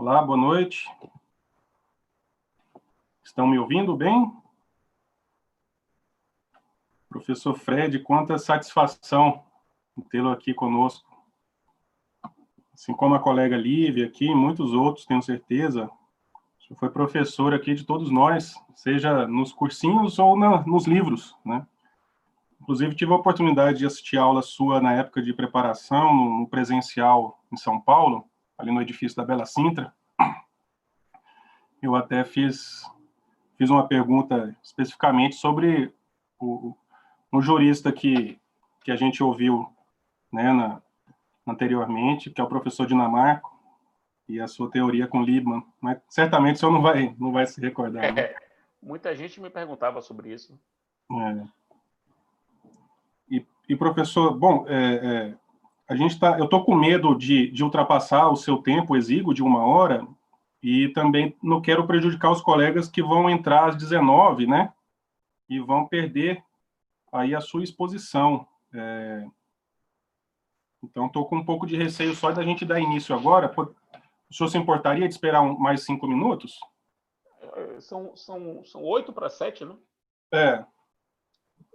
Olá, boa noite. Estão me ouvindo bem? Professor Fred, quanta satisfação tê-lo aqui conosco. Assim como a colega Lívia aqui, e muitos outros, tenho certeza. Você foi professor aqui de todos nós, seja nos cursinhos ou nos livros, né? Inclusive, tive a oportunidade de assistir a aula sua na época de preparação, no presencial em São Paulo, ali no edifício da Bela Sintra. Eu até fiz uma pergunta especificamente sobre um jurista que a gente ouviu, né, anteriormente, que é o professor Dinamarco, e a sua teoria com Liebman. Mas certamente o senhor não vai se recordar, né? Muita gente me perguntava sobre isso. E professor, bom, eu estou com medo de ultrapassar o seu tempo exíguo de 1 hora, e também não quero prejudicar os colegas que vão entrar às 19, né? E vão perder aí a sua exposição. Então, estou com um pouco de receio só da gente dar início agora. O senhor se importaria de esperar mais 5 minutos? São 8 para 7, né? É.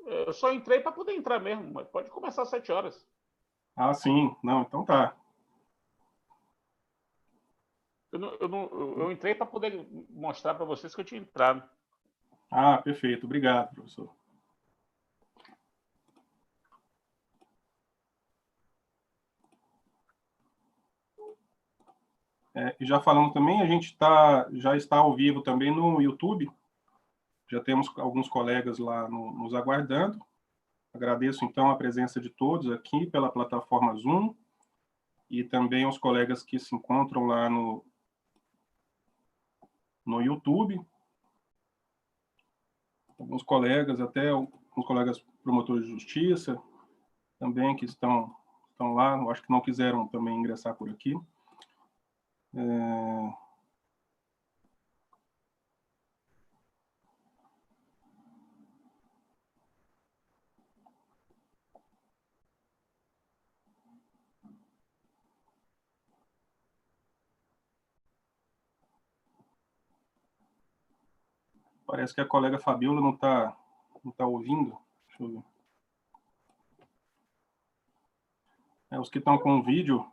Eu só entrei para poder entrar mesmo, mas pode começar às 7 horas. Ah, sim. Não, então tá. Eu entrei para poder mostrar para vocês que eu tinha entrado. Ah, perfeito. Obrigado, professor. E já falando também, a gente já está ao vivo também no YouTube. Já temos alguns colegas lá nos aguardando. Agradeço, então, a presença de todos aqui pela plataforma Zoom e também aos colegas que se encontram lá no YouTube. Alguns colegas, até alguns colegas promotores de justiça também que estão lá. Eu acho que não quiseram também ingressar por aqui. Parece que a colega Fabiola não tá ouvindo. Deixa eu ver. Os que estão com o vídeo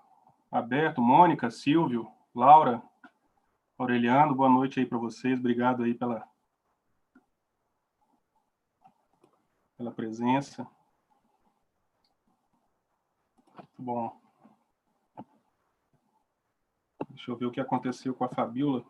aberto, Mônica, Silvio, Laura, Aureliano, boa noite aí para vocês. Obrigado aí pela presença. Muito bom. Deixa eu ver o que aconteceu com a Fabiola.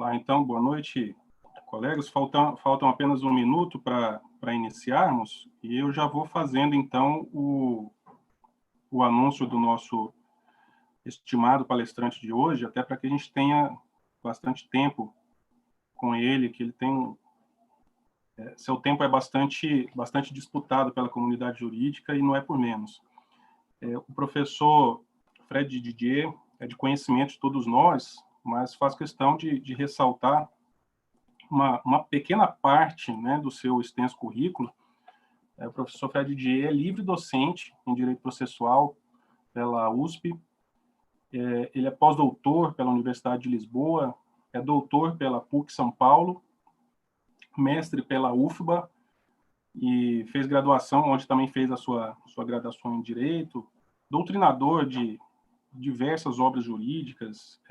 Olá, então, boa noite, colegas. Faltam apenas um minuto para iniciarmos, e eu já vou fazendo, então, o anúncio do nosso estimado palestrante de hoje, até para que a gente tenha bastante tempo com ele, que ele tem... seu tempo é bastante disputado pela comunidade jurídica e não é por menos. O professor Fred Didier é de conhecimento de todos nós, mas faz questão de ressaltar uma pequena parte, né, do seu extenso currículo. O professor Fred Didier é livre docente em Direito Processual pela USP, ele é pós-doutor pela Universidade de Lisboa, é doutor pela PUC São Paulo, mestre pela UFBA, e fez graduação, onde também fez a sua graduação em Direito, doutrinador de diversas obras jurídicas,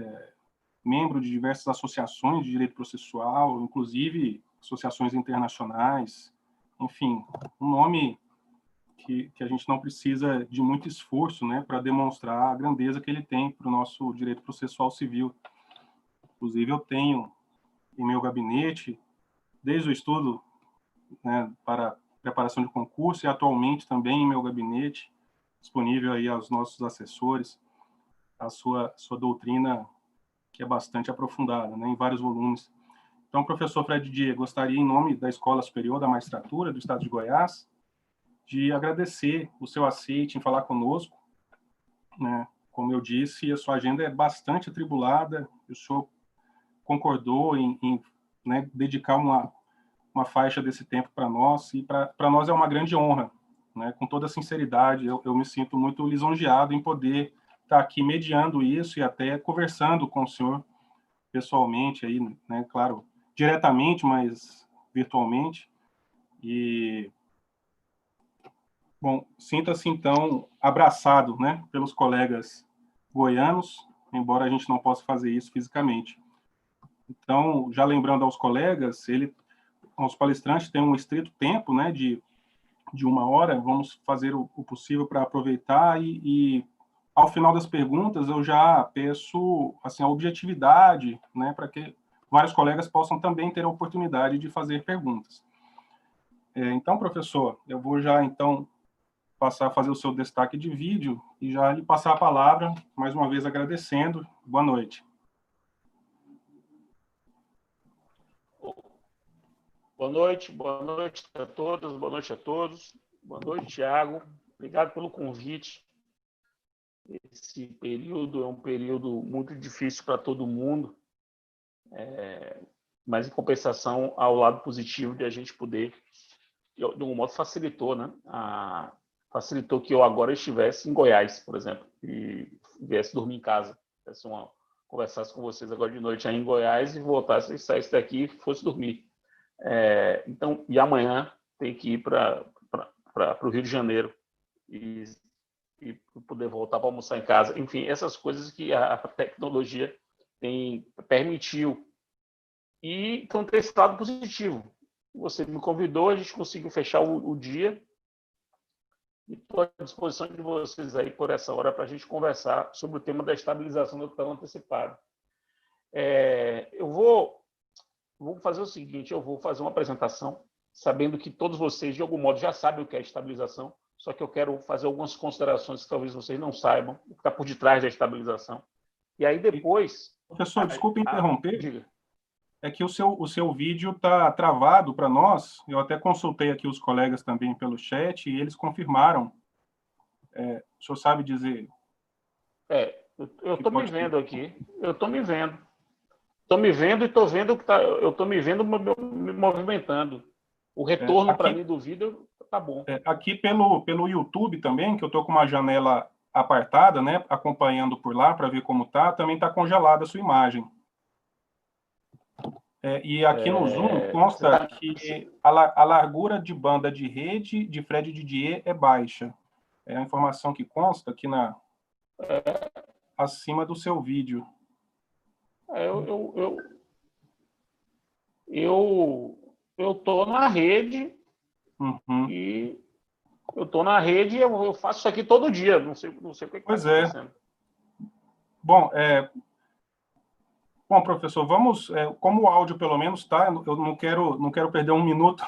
membro de diversas associações de direito processual, inclusive associações internacionais, enfim, um nome que a gente não precisa de muito esforço, né, para demonstrar a grandeza que ele tem para o nosso direito processual civil. Inclusive, eu tenho em meu gabinete, desde o estudo, né, para preparação de concurso, e atualmente também em meu gabinete, disponível aí aos nossos assessores, a sua doutrina, que é bastante aprofundada, né, em vários volumes. Então, professor Fred Didier, gostaria, em nome da Escola Superior da Magistratura do Estado de Goiás, de agradecer o seu aceite em falar conosco, né? Como eu disse, a sua agenda é bastante atribulada, o senhor concordou em né, dedicar uma faixa desse tempo para nós, e para nós é uma grande honra, né? Com toda sinceridade, eu me sinto muito lisonjeado em poder estar aqui mediando isso e até conversando com o senhor pessoalmente, aí, né, claro, diretamente, mas virtualmente. E, bom, sinta-se, então, abraçado, né, pelos colegas goianos, embora a gente não possa fazer isso fisicamente. Então, já lembrando aos colegas, os palestrantes têm um estrito tempo, né, de 1 hora, vamos fazer o possível para aproveitar e ao final das perguntas eu já peço assim a objetividade, né, para que vários colegas possam também ter a oportunidade de fazer perguntas. Então, professor, eu vou já então passar a fazer o seu destaque de vídeo e já lhe passar a palavra, mais uma vez agradecendo. Boa noite. Boa noite a todas, boa noite a todos. Boa noite, Thiago. Obrigado pelo convite. Esse período é um período muito difícil para todo mundo, mas, em compensação, ao lado positivo de a gente poder, de algum modo, facilitou, né? Facilitou que eu agora estivesse em Goiás, por exemplo, e viesse dormir em casa. Conversasse com vocês agora de noite aí em Goiás e voltasse, saísse daqui e fosse dormir. Então, e amanhã tem que ir para o Rio de Janeiro e poder voltar para almoçar em casa. Enfim, essas coisas que a tecnologia permitiu. E então tem esse lado positivo. Você me convidou, a gente conseguiu fechar o dia e estou à disposição de vocês aí por essa hora para a gente conversar sobre o tema da estabilização do plano antecipado. Eu vou fazer o seguinte, eu vou fazer uma apresentação, sabendo que todos vocês, de algum modo, já sabem o que é estabilização, só que eu quero fazer algumas considerações que talvez vocês não saibam, o que está por detrás da estabilização. E aí depois... Professor, desculpe interromper. Diga. É que o seu vídeo está travado para nós. Eu até consultei aqui os colegas também pelo chat e eles confirmaram. O senhor sabe dizer? Eu estou me vendo aqui. Eu estou me vendo. Estou me vendo e estou vendo que tá. Eu estou me vendo me movimentando. O retorno para mim do vídeo tá bom. Aqui pelo YouTube também, que eu estou com uma janela apartada, né, acompanhando por lá para ver como tá, também está congelada a sua imagem. E aqui no Zoom consta que a largura de banda de rede de Fred Didier é baixa. É a informação que consta aqui acima do seu vídeo. Eu tô na rede. Uhum. E eu tô na rede e eu faço isso aqui todo dia. Não sei o que está acontecendo. Bom, Bom, professor, vamos, como o áudio pelo menos está, eu não quero perder um minuto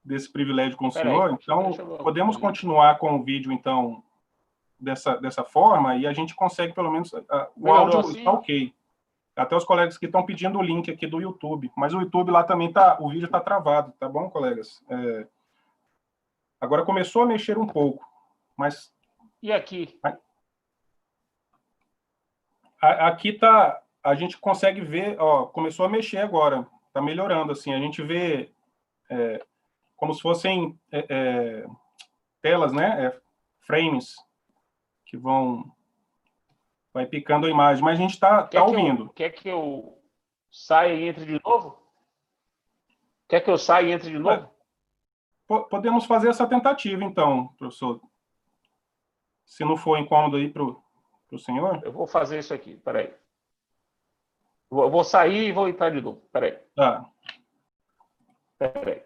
desse privilégio com o Peraí, senhor, então deixa eu ver uma podemos coisa. continuar com o vídeo, então, dessa forma, e a gente consegue pelo menos, o Melhorou áudio está assim? ok. Até os colegas que estão pedindo o link aqui do YouTube, mas o YouTube lá também tá, o vídeo está travado, tá bom, colegas? Agora começou a mexer um pouco, mas E aqui? aqui tá, a gente consegue ver, ó, começou a mexer agora, tá melhorando, assim, a gente vê como se fossem telas, né, frames que vai picando a imagem, mas a gente tá ouvindo. Quer que eu saia e entre de novo? Quer que eu saia e entre de Ué, novo? podemos fazer essa tentativa, então, professor, se não for incômodo aí para o senhor. Eu vou fazer isso aqui, peraí. Eu vou sair e vou entrar de novo, peraí. Tá. Peraí.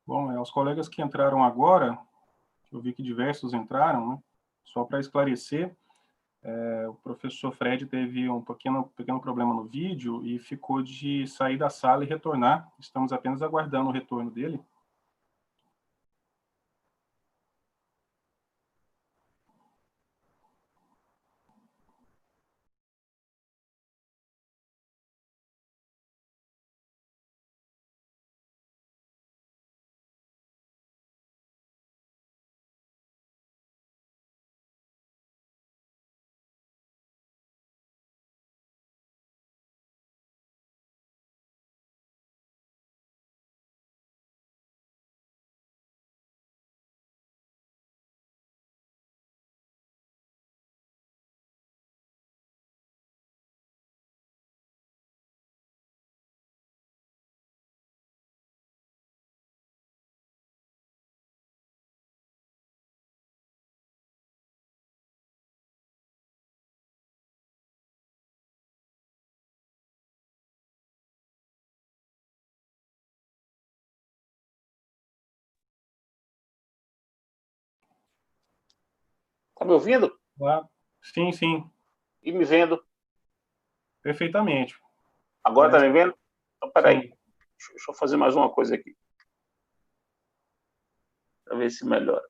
Bom, os colegas que entraram agora, eu vi que diversos entraram, né? Só para esclarecer, o professor Fred teve um pequeno problema no vídeo e ficou de sair da sala e retornar. Estamos apenas aguardando o retorno dele. Está me ouvindo? Claro. Sim, sim, E me vendo? perfeitamente. Agora está Parece, me vendo? Então, peraí. sim, Deixa eu fazer mais uma coisa aqui, para ver se melhora.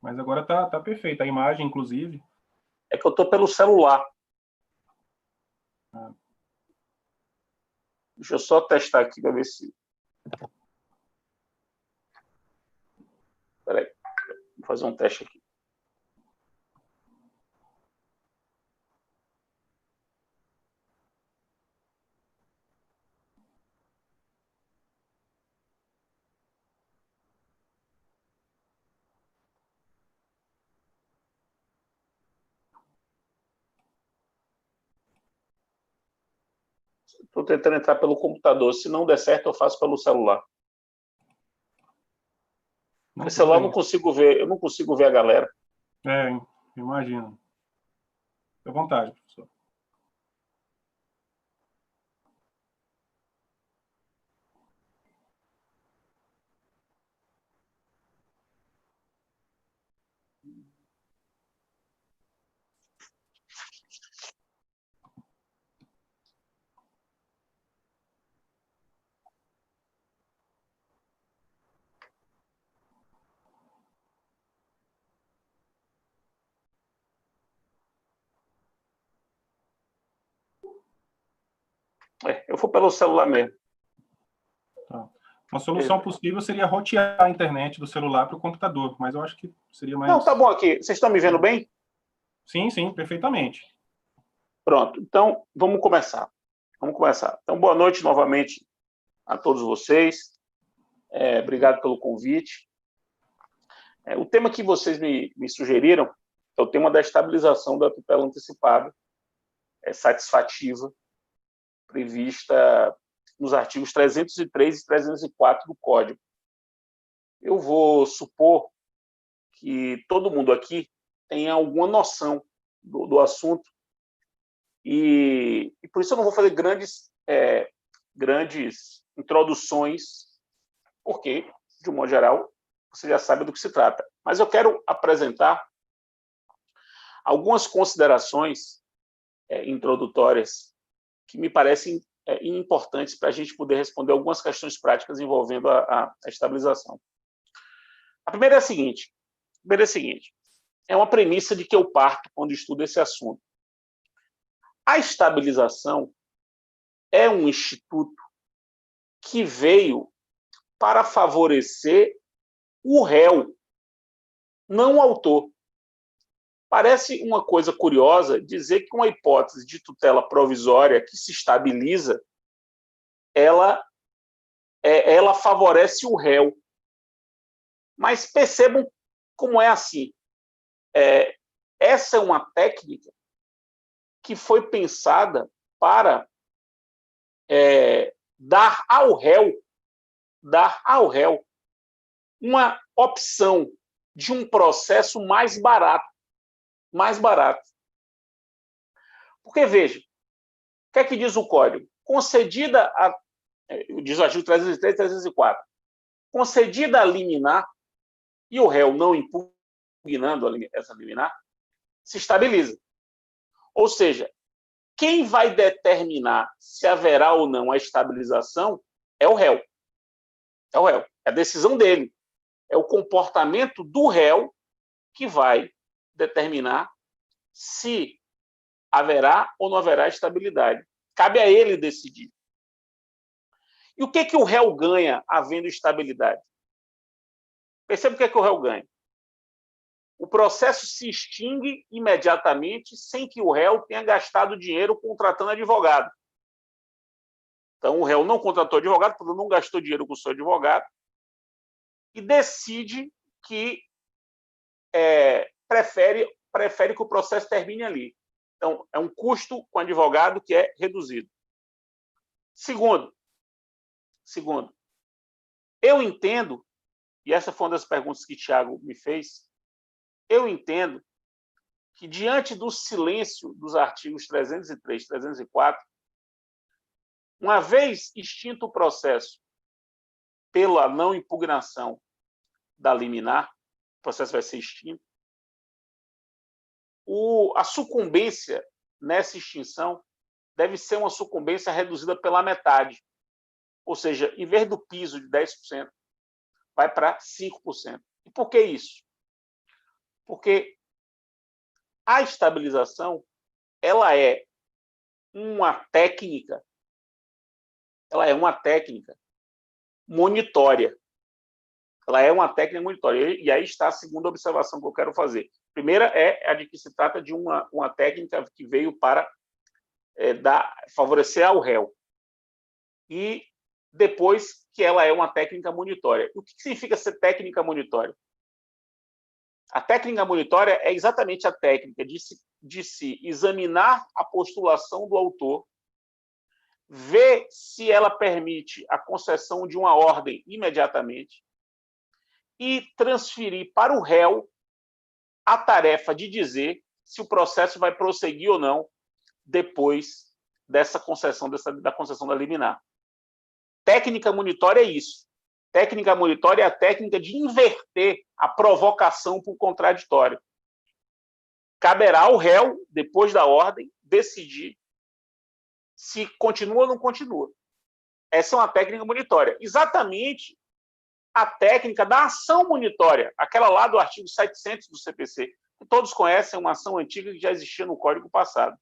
mas agora tá perfeito. A imagem, inclusive. É que eu estou pelo celular. Ah, Deixa eu só testar aqui para ver se... Peraí, vou fazer um teste aqui. Estou tentando entrar pelo computador. Se não der certo, eu faço pelo celular. não, Pelo tudo celular eu não bem. consigo ver, eu não consigo ver a galera. É, imagino. Fique à vontade, professor. Eu vou pelo celular mesmo. Tá. Uma solução possível seria rotear a internet do celular para o computador, mas eu acho que seria Não, tá mais... bom aqui. Vocês estão me vendo bem? Sim, sim, perfeitamente. Pronto. Então, vamos começar. Vamos começar. Então, boa noite novamente a todos vocês. Obrigado pelo convite. O tema que vocês me sugeriram é o tema da estabilização da tutela antecipada satisfativa, prevista nos artigos 303 e 304 do Código. Eu vou supor que todo mundo aqui tenha alguma noção do assunto e por isso eu não vou fazer grandes introduções, porque, de um modo geral, você já sabe do que se trata. Mas eu quero apresentar algumas considerações introdutórias que me parecem importantes para a gente poder responder algumas questões práticas envolvendo a estabilização. A primeira é a seguinte: é uma premissa de que eu parto quando estudo esse assunto. A estabilização é um instituto que veio para favorecer o réu, não o autor. Parece uma coisa curiosa dizer que uma hipótese de tutela provisória que se estabiliza, ela favorece o réu. Mas percebam como é assim. Essa é uma técnica que foi pensada para dar ao réu uma opção de um processo mais barato. Porque, veja, o que é que diz o Código? Diz o artigo 303 e 304, concedida a liminar, e o réu não impugnando essa liminar, se estabiliza. Ou seja, quem vai determinar se haverá ou não a estabilização é o réu. É a decisão dele. É o comportamento do réu que vai determinar se haverá ou não haverá estabilidade. Cabe a ele decidir. E o que o réu ganha havendo estabilidade? Perceba o que o réu ganha. O processo se extingue imediatamente sem que o réu tenha gastado dinheiro contratando advogado. Então, o réu não contratou advogado, porque não gastou dinheiro com o seu advogado, e decide que prefere que o processo termine ali. Então, é um custo com advogado que é reduzido. Segundo, eu entendo, e essa foi uma das perguntas que o Thiago me fez, eu entendo que, diante do silêncio dos artigos 303 e 304, uma vez extinto o processo pela não impugnação da liminar, o processo vai ser extinto, a sucumbência nessa extinção deve ser uma sucumbência reduzida pela metade. Ou seja, em vez do piso de 10%, vai para 5%. E por que isso? Porque a estabilização ela é uma técnica monitória. Ela é uma técnica monitória. E aí está a segunda observação que eu quero fazer. A primeira é a de que se trata de uma técnica que veio para favorecer ao réu. E depois que ela é uma técnica monitória. O que significa ser técnica monitória? A técnica monitória é exatamente a técnica de se examinar a postulação do autor, ver se ela permite a concessão de uma ordem imediatamente e transferir para o réu a tarefa de dizer se o processo vai prosseguir ou não depois dessa concessão, da concessão da liminar. Técnica monitória é isso. Técnica monitória é a técnica de inverter a provocação por contraditório. Caberá ao réu, depois da ordem, decidir se continua ou não continua. Essa é uma técnica monitória. Exatamente a técnica da ação monitória, aquela lá do artigo 700 do CPC, que todos conhecem, uma ação antiga que já existia no Código passado.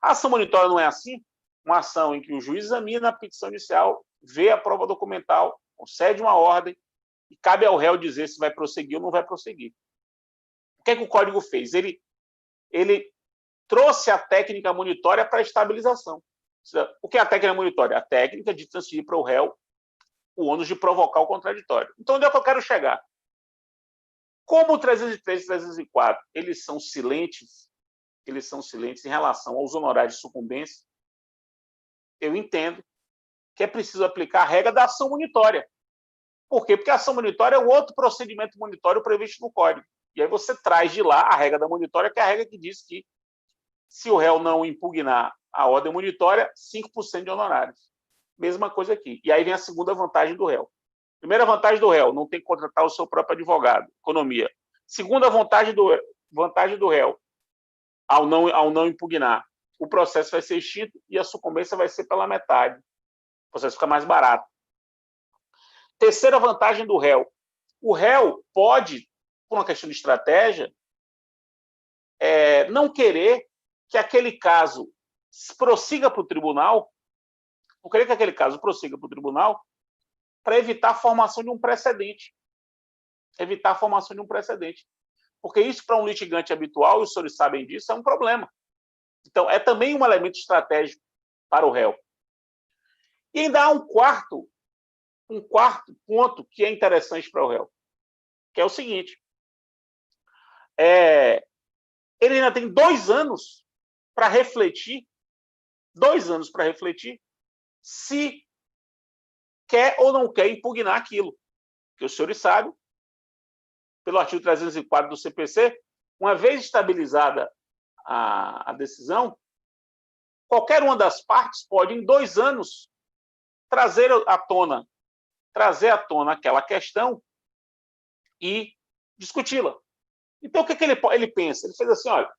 A ação monitória não é assim? Uma ação em que o juiz examina a petição inicial, vê a prova documental, concede uma ordem e cabe ao réu dizer se vai prosseguir ou não vai prosseguir. O que é que o Código fez? Ele trouxe a técnica monitória para a estabilização. O que é a técnica monitória? A técnica de transferir para o réu o ônus de provocar o contraditório. Então, onde é que eu quero chegar? Como o 303 e 304 eles são silentes em relação aos honorários de sucumbência, eu entendo que é preciso aplicar a regra da ação monitória. Por quê? Porque a ação monitória é um outro procedimento monitório previsto no Código. E aí você traz de lá a regra da monitória, que é a regra que diz que se o réu não impugnar a ordem monitória, 5% de honorários. Mesma coisa aqui. E aí vem a segunda vantagem do réu. Primeira vantagem do réu, não tem que contratar o seu próprio advogado, economia. Segunda vantagem do réu, ao não impugnar, o processo vai ser extinto e a sucumbência vai ser pela metade. O processo fica mais barato. Terceira vantagem do réu. O réu pode, por uma questão de estratégia, não querer que aquele caso prossiga para o tribunal, não querer que aquele caso prossiga para o tribunal para evitar a formação de um precedente. Evitar a formação de um precedente. Porque isso, para um litigante habitual, e os senhores sabem disso, é um problema. Então, é também um elemento estratégico para o réu. E ainda há um quarto ponto que é interessante para o réu, que é o seguinte. Ele ainda tem 2 anos para refletir, se quer ou não quer impugnar aquilo. Porque os senhores sabem, pelo artigo 304 do CPC, uma vez estabilizada a decisão, qualquer uma das partes pode, em 2 anos, trazer à tona aquela questão e discuti-la. Então, o que ele pensa? Ele fez assim, olha,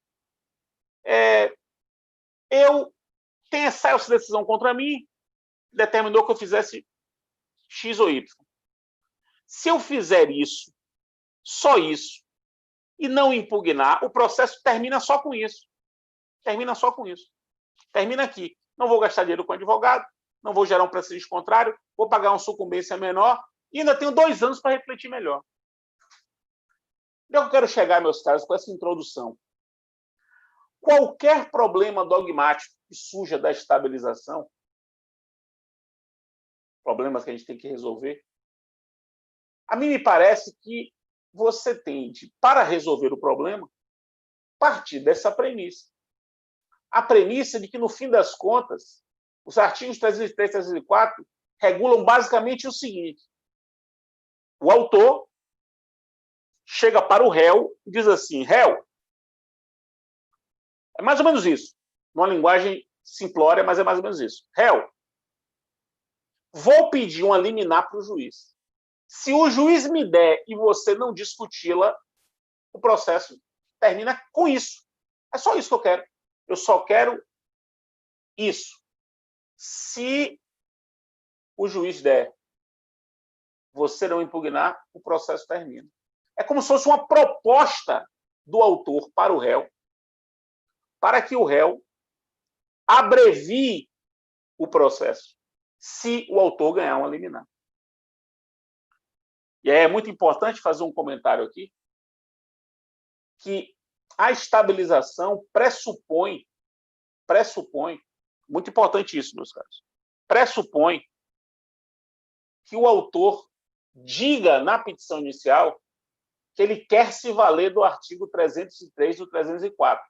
eu tenho essa decisão contra mim, determinou que eu fizesse X ou Y. Se eu fizer isso, só isso, e não impugnar, o processo termina só com isso. Termina aqui. Não vou gastar dinheiro com advogado, não vou gerar um precedente contrário, vou pagar uma sucumbência menor e ainda tenho 2 anos para refletir melhor. Onde é que eu quero chegar, meus caros, com essa introdução? Qualquer problema dogmático que surja da estabilização, problemas que a gente tem que resolver, a mim me parece que você tende, para resolver o problema, partir dessa premissa. A premissa de que, no fim das contas, os artigos 303 e 304 regulam basicamente o seguinte: o autor chega para o réu e diz assim, réu, é mais ou menos isso, numa linguagem simplória, mas é mais ou menos isso. Réu, vou pedir uma liminar para o juiz. Se o juiz me der e você não discuti-la, o processo termina com isso. É só isso que eu quero. Eu só quero isso. Se o juiz der, você não impugnar, o processo termina. É como se fosse uma proposta do autor para o réu, para que o réu abrevie o processo, se o autor ganhar uma liminar. E é muito importante fazer um comentário aqui, que a estabilização pressupõe, muito importante isso, meus caros, pressupõe que o autor diga na petição inicial que ele quer se valer do artigo 303 do 304.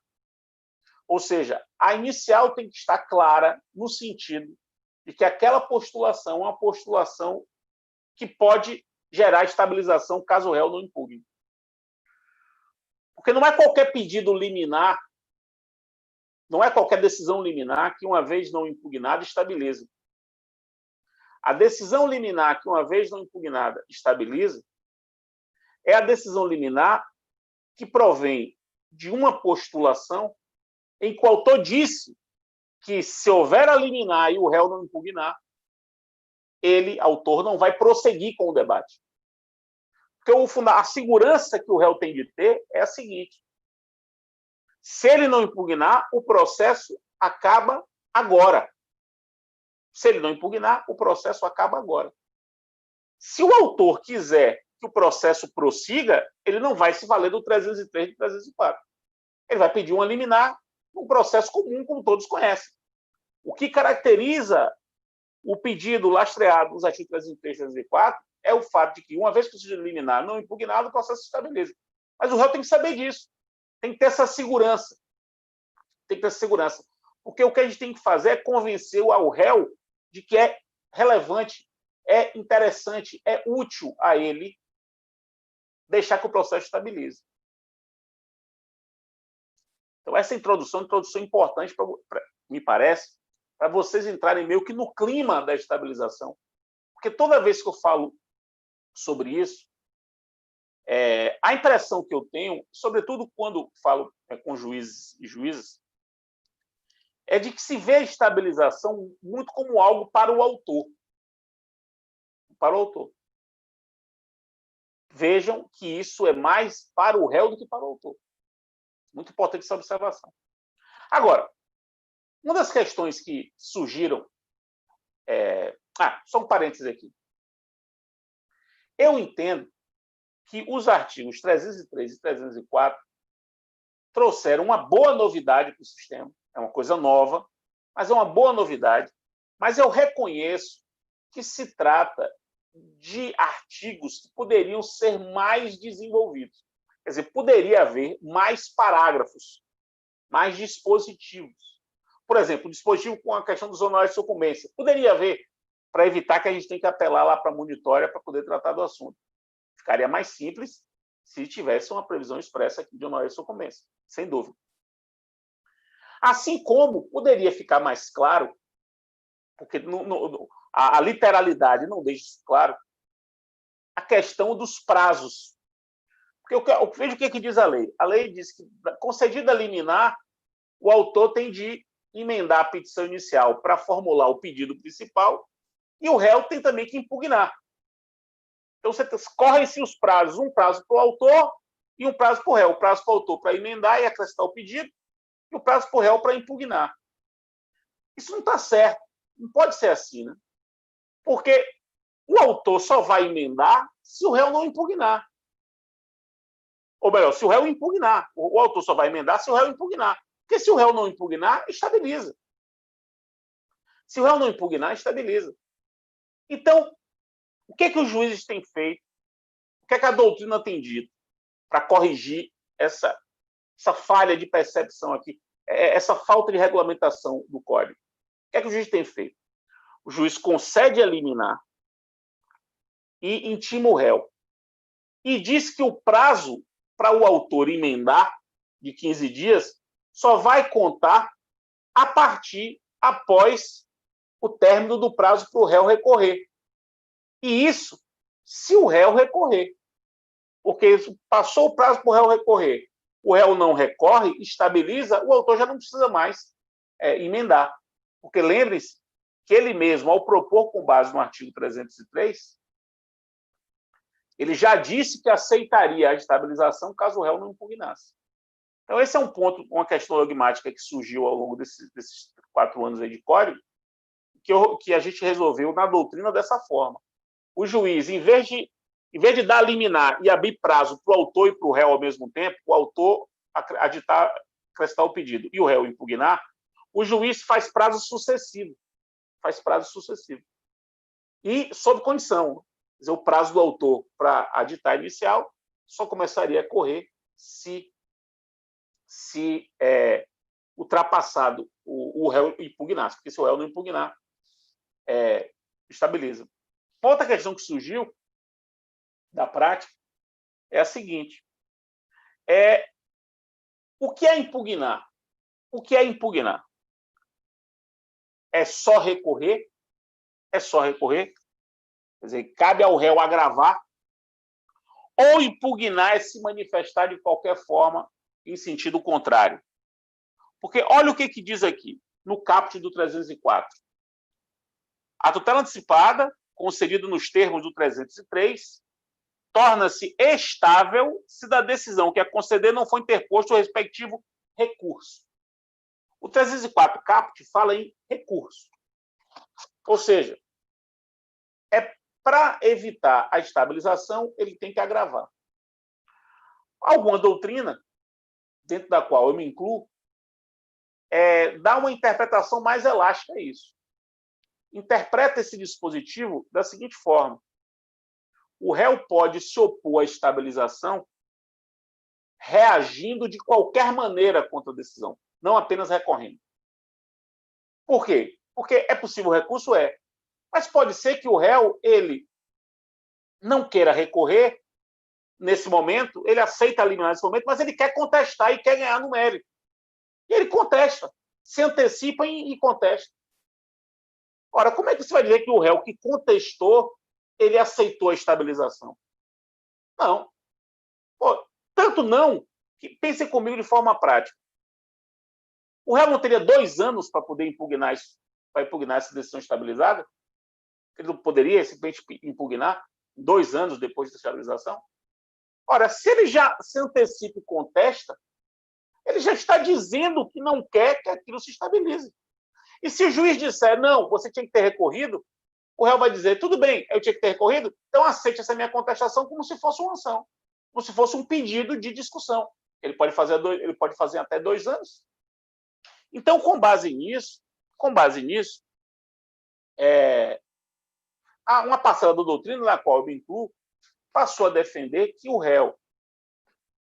Ou seja, a inicial tem que estar clara no sentido de que aquela postulação é uma postulação que pode gerar estabilização caso o réu não impugne. Porque não é qualquer pedido liminar, não é qualquer decisão liminar que, uma vez não impugnada, estabiliza. A decisão liminar que, uma vez não impugnada, estabiliza, é a decisão liminar que provém de uma postulação em que o autor disse que, se houver a liminar e o réu não impugnar, ele, autor, não vai prosseguir com o debate. Porque a segurança que o réu tem de ter é a seguinte: se ele não impugnar, o processo acaba agora. Se ele não impugnar, o processo acaba agora. Se o autor quiser que o processo prossiga, ele não vai se valer do 303 e do 304. Ele vai pedir uma liminar, um processo comum, como todos conhecem. O que caracteriza o pedido lastreado nos artigos 303 e 304 é o fato de que, uma vez que o pedido liminar não impugnado, o processo se estabiliza. Mas o réu tem que saber disso. Tem que ter essa segurança. Tem que ter essa segurança. Porque o que a gente tem que fazer é convencer o réu de que é relevante, é interessante, é útil a ele deixar que o processo estabilize. Então, essa introdução é uma introdução importante, me parece, para vocês entrarem meio que no clima da estabilização. Porque toda vez que eu falo sobre isso, a impressão que eu tenho, sobretudo quando falo com juízes e juízas, é de que se vê a estabilização muito como algo para o autor. Para o autor. Vejam que isso é mais para o réu do que para o autor. Muito importante essa observação. Agora, uma das questões que surgiram... só um parênteses aqui. Eu entendo que os artigos 303 e 304 trouxeram uma boa novidade para o sistema. É uma coisa nova, mas é uma boa novidade. Mas eu reconheço que se trata de artigos que poderiam ser mais desenvolvidos. Quer dizer, poderia haver mais parágrafos, mais dispositivos. Por exemplo, o dispositivo com a questão dos honorários de sucumbência. Poderia haver, para evitar que a gente tenha que apelar lá para a monitória para poder tratar do assunto. Ficaria mais simples se tivesse uma previsão expressa aqui de honorários de sucumbência, sem dúvida. Assim como poderia ficar mais claro, porque a literalidade não deixa isso claro, a questão dos prazos. Porque veja o que diz a lei. A lei diz que, concedida a liminar, o autor tem de emendar a petição inicial para formular o pedido principal e o réu tem também que impugnar. Então, correm-se os prazos, um prazo para o autor e um prazo para o réu. O prazo para o autor para emendar e acrescentar o pedido e o prazo para o réu para impugnar. Isso não está certo. Não pode ser assim, né? Porque o autor só vai emendar se o réu não impugnar. Ou melhor, se o réu impugnar. O autor só vai emendar se o réu impugnar. Porque se o réu não impugnar, estabiliza. Se o réu não impugnar, estabiliza. Então, o que os juízes têm feito? O que a doutrina tem dito para corrigir essa falha de percepção aqui, essa falta de regulamentação do Código? O que o juiz tem feito? O juiz concede a liminar e intima o réu. E diz que o prazo para o autor emendar, de 15 dias, só vai contar após o término do prazo para o réu recorrer. E isso, se o réu recorrer. Porque passou o prazo para o réu recorrer o réu não recorre, estabiliza, o autor já não precisa mais emendar. Porque lembrem-se que ele mesmo, ao propor com base no artigo 303, ele já disse que aceitaria a estabilização caso o réu não impugnasse. Então, esse é um ponto, uma questão dogmática que surgiu ao longo desses 4 anos aí de código, que a gente resolveu na doutrina dessa forma. O juiz, em vez de dar liminar e abrir prazo para o autor e para o réu ao mesmo tempo, o autor acrescentar o pedido e o réu impugnar, o juiz faz prazo sucessivo. E sob condição. Quer dizer, o prazo do autor para aditar inicial só começaria a correr se ultrapassado o réu impugnasse, porque se o réu não impugnar, estabiliza. Outra questão que surgiu da prática é a seguinte: o que é impugnar? O que é impugnar? É só recorrer? É só recorrer? Quer dizer, cabe ao réu agravar? Ou impugnar é se manifestar de qualquer forma em sentido contrário? Porque olha o que diz aqui, no caput do 304. A tutela antecipada, concedida nos termos do 303, torna-se estável se da decisão que a conceder não for interposto o respectivo recurso. O 304 caput fala em recurso. Ou seja, para evitar a estabilização, ele tem que agravar. Alguma doutrina, dentro da qual eu me incluo, dá uma interpretação mais elástica a isso. Interpreta esse dispositivo da seguinte forma: o réu pode se opor à estabilização reagindo de qualquer maneira contra a decisão, não apenas recorrendo. Por quê? Porque é possível o recurso? Mas pode ser que o réu ele não queira recorrer nesse momento, ele aceita a liminar nesse momento, mas ele quer contestar e quer ganhar no mérito. E ele contesta, se antecipa e contesta. Ora, como é que você vai dizer que o réu que contestou, ele aceitou a estabilização? Não. Tanto não, que pensem comigo de forma prática. O réu não teria 2 anos para poder impugnar essa decisão estabilizada? Ele não poderia simplesmente impugnar 2 anos depois da estabilização? Ora, se ele já se antecipa e contesta, ele já está dizendo que não quer que aquilo se estabilize. E se o juiz disser, não, você tinha que ter recorrido, o réu vai dizer, tudo bem, eu tinha que ter recorrido, então aceite essa minha contestação como se fosse uma ação, como se fosse um pedido de discussão. Ele pode fazer até 2 anos. Então, com base nisso, há uma parcela da doutrina na qual eu me incluo, passou a defender que o réu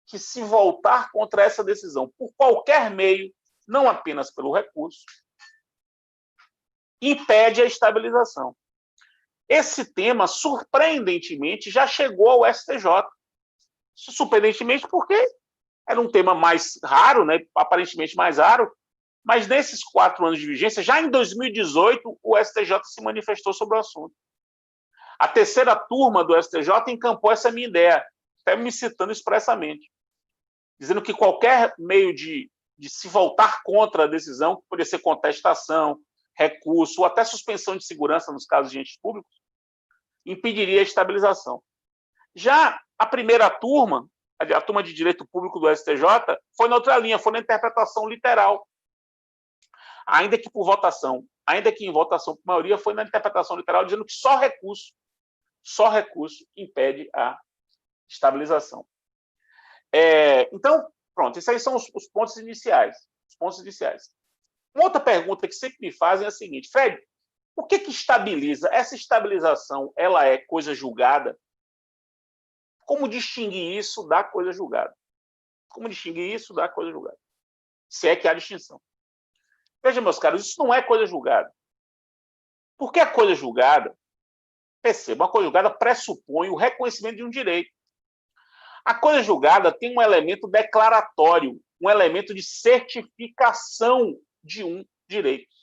que se voltar contra essa decisão por qualquer meio, não apenas pelo recurso, impede a estabilização. Esse tema, surpreendentemente, já chegou ao STJ. Surpreendentemente porque era um tema mais raro, né? Aparentemente mais raro, mas nesses 4 anos de vigência, já em 2018, o STJ se manifestou sobre o assunto. A terceira turma do STJ encampou essa minha ideia, até me citando expressamente, dizendo que qualquer meio de se voltar contra a decisão, que poderia ser contestação, recurso, ou até suspensão de segurança nos casos de entes públicos, impediria a estabilização. Já a primeira turma, a turma de direito público do STJ, foi na outra linha, foi na interpretação literal. Ainda que em votação por maioria, foi na interpretação literal, dizendo que só recurso impede a estabilização. Então, pronto, esses aí são os pontos iniciais. Uma outra pergunta que sempre me fazem é a seguinte: Fred, o que estabiliza? Essa estabilização, ela é coisa julgada? Como distinguir isso da coisa julgada? Se é que há distinção. Veja, meus caros, isso não é coisa julgada. Porque a coisa julgada, perceba, a coisa julgada pressupõe o reconhecimento de um direito. A coisa julgada tem um elemento declaratório, um elemento de certificação de um direito.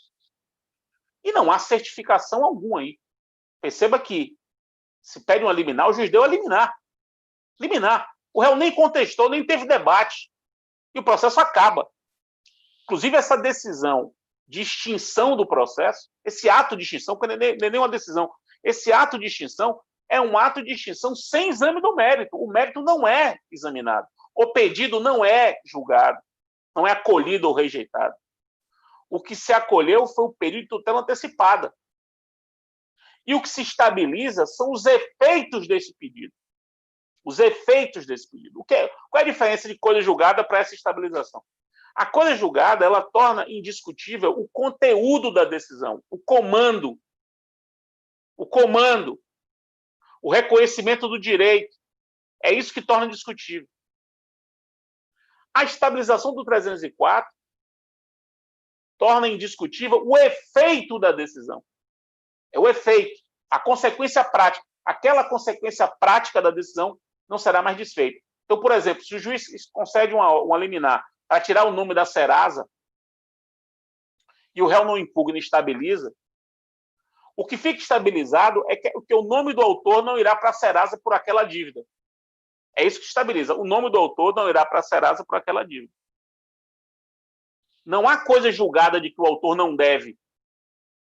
E não há certificação alguma aí. Perceba que, se pede uma liminar, o juiz deu a liminar. O réu nem contestou, nem teve debate. e o processo acaba. Inclusive, essa decisão de extinção do processo, esse ato de extinção, que não é nem uma decisão, esse ato de extinção é um ato de extinção sem exame do mérito. O mérito não é examinado. O pedido não é julgado, não é acolhido ou rejeitado. O que se acolheu foi o período de tutela antecipada. E o que se estabiliza são os efeitos desse pedido. Os efeitos desse pedido. Qual é a diferença de coisa julgada para essa estabilização? A coisa julgada, ela torna indiscutível o conteúdo da decisão, o comando, o reconhecimento do direito. É isso que torna indiscutível. A estabilização do 304 torna indiscutível o efeito da decisão. É o efeito, a consequência prática. Aquela consequência prática da decisão não será mais desfeita. Então, por exemplo, se o juiz concede uma liminar para tirar o nome da Serasa e o réu não impugna e estabiliza, o que fica estabilizado é que o nome do autor não irá para a Serasa por aquela dívida. É isso que estabiliza. O nome do autor não irá para a Serasa por aquela dívida. Não há coisa julgada de que o autor não deve.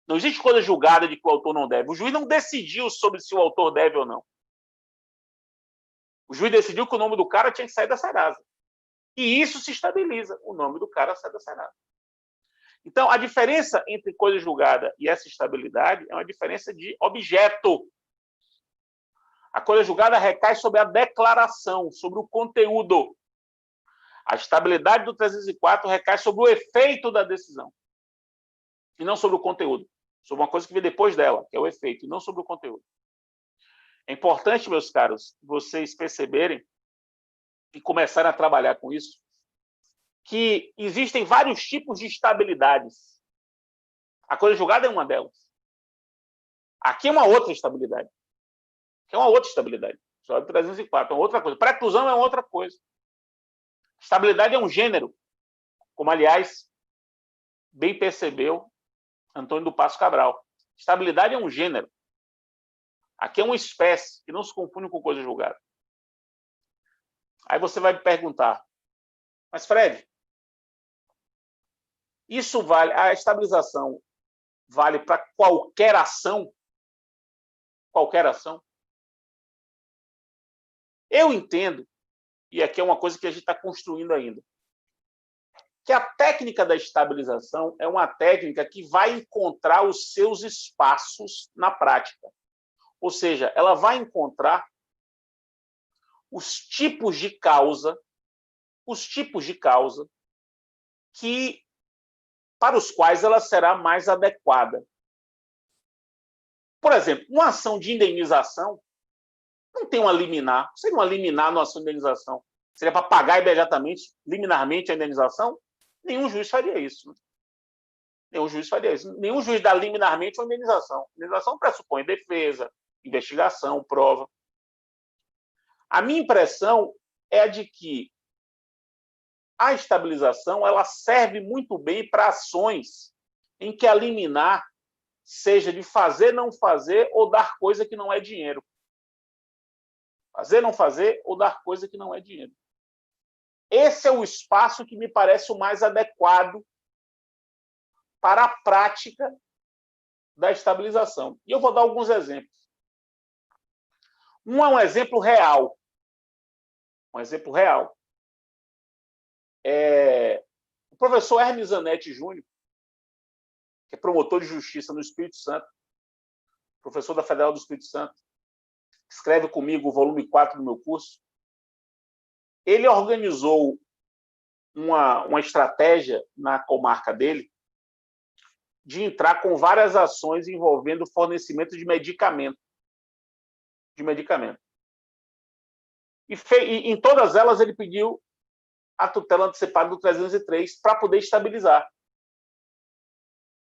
Não existe coisa julgada de que o autor não deve. O juiz não decidiu sobre se o autor deve ou não. O juiz decidiu que o nome do cara tinha que sair da Serasa. E isso se estabiliza. O nome do cara sai da Serasa. Então, a diferença entre coisa julgada e essa estabilidade é uma diferença de objeto. A coisa julgada recai sobre a declaração, sobre o conteúdo. A estabilidade do 304 recai sobre o efeito da decisão. E não sobre o conteúdo. Sobre uma coisa que vem depois dela, que é o efeito, e não sobre o conteúdo. É importante, meus caros, vocês perceberem e começarem a trabalhar com isso, que existem vários tipos de estabilidades. A coisa julgada é uma delas. Aqui é uma outra estabilidade. Aqui é uma outra estabilidade. Só de 304 é uma outra coisa. Preclusão é outra coisa. Estabilidade é um gênero, como, aliás, bem percebeu Antônio do Passo Cabral. Estabilidade é um gênero. Aqui é uma espécie, que não se confunde com coisa julgada. Aí você vai me perguntar, mas Fred, isso vale, a estabilização vale para qualquer ação? Qualquer ação? Eu entendo, e aqui é uma coisa que a gente está construindo ainda, que a técnica da estabilização é uma técnica que vai encontrar os seus espaços na prática. Ou seja, ela vai encontrar os tipos de causa que, para os quais ela será mais adequada. Por exemplo, uma ação de indenização não tem uma liminar. Seria uma liminar numa ação de indenização? Seria para pagar imediatamente, liminarmente, a indenização? Nenhum juiz faria isso. Né? Nenhum juiz faria isso. Nenhum juiz dá liminarmente uma indenização. A indenização pressupõe defesa, investigação, prova. A minha impressão é a de que a estabilização ela serve muito bem para ações em que a liminar seja de fazer, não fazer ou dar coisa que não é dinheiro. Fazer, não fazer ou dar coisa que não é dinheiro. Esse é o espaço que me parece o mais adequado para a prática da estabilização. E eu vou dar alguns exemplos. Um é um exemplo real. Um exemplo real. O professor Hermes Zanetti Júnior, que é promotor de justiça no Espírito Santo, professor da Federal do Espírito Santo, escreve comigo o volume 4 do meu curso, ele organizou uma estratégia na comarca dele de entrar com várias ações envolvendo fornecimento de medicamento. E em todas elas ele pediu a tutela antecipada do 303 para poder estabilizar.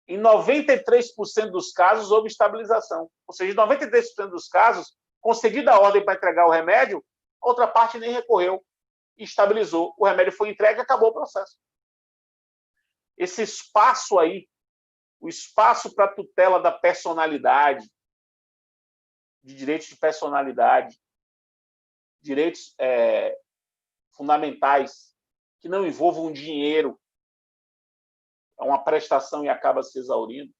Em 93% dos casos houve estabilização. Ou seja, em 93% dos casos, concedida a ordem para entregar o remédio, a outra parte nem recorreu e estabilizou. O remédio foi entregue e acabou o processo. Esse espaço aí, o espaço para a tutela da personalidade, de direitos de personalidade, direitos fundamentais que não envolva um dinheiro, uma prestação e acaba se exaurindo,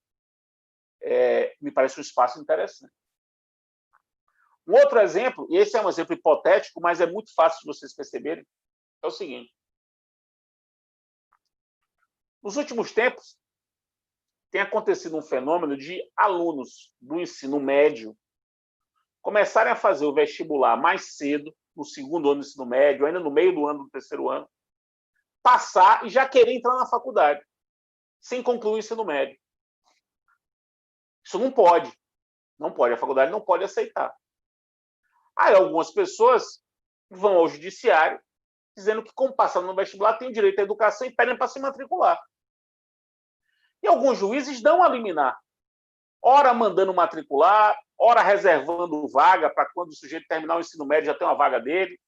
me parece um espaço interessante. Um outro exemplo, e esse é um exemplo hipotético, mas é muito fácil de vocês perceberem, é o seguinte. Nos últimos tempos, tem acontecido um fenômeno de alunos do ensino médio começarem a fazer o vestibular mais cedo, no segundo ano do ensino médio, ainda no meio do ano do terceiro ano, passar e já querer entrar na faculdade, sem concluir o ensino médio. Isso não pode. Não pode. A faculdade não pode aceitar. Aí algumas pessoas vão ao judiciário dizendo que, como passando no vestibular, tem direito à educação e pedem para se matricular. E alguns juízes dão a liminar, ora mandando matricular, ora reservando vaga para quando o sujeito terminar o ensino médio já tem uma vaga dele.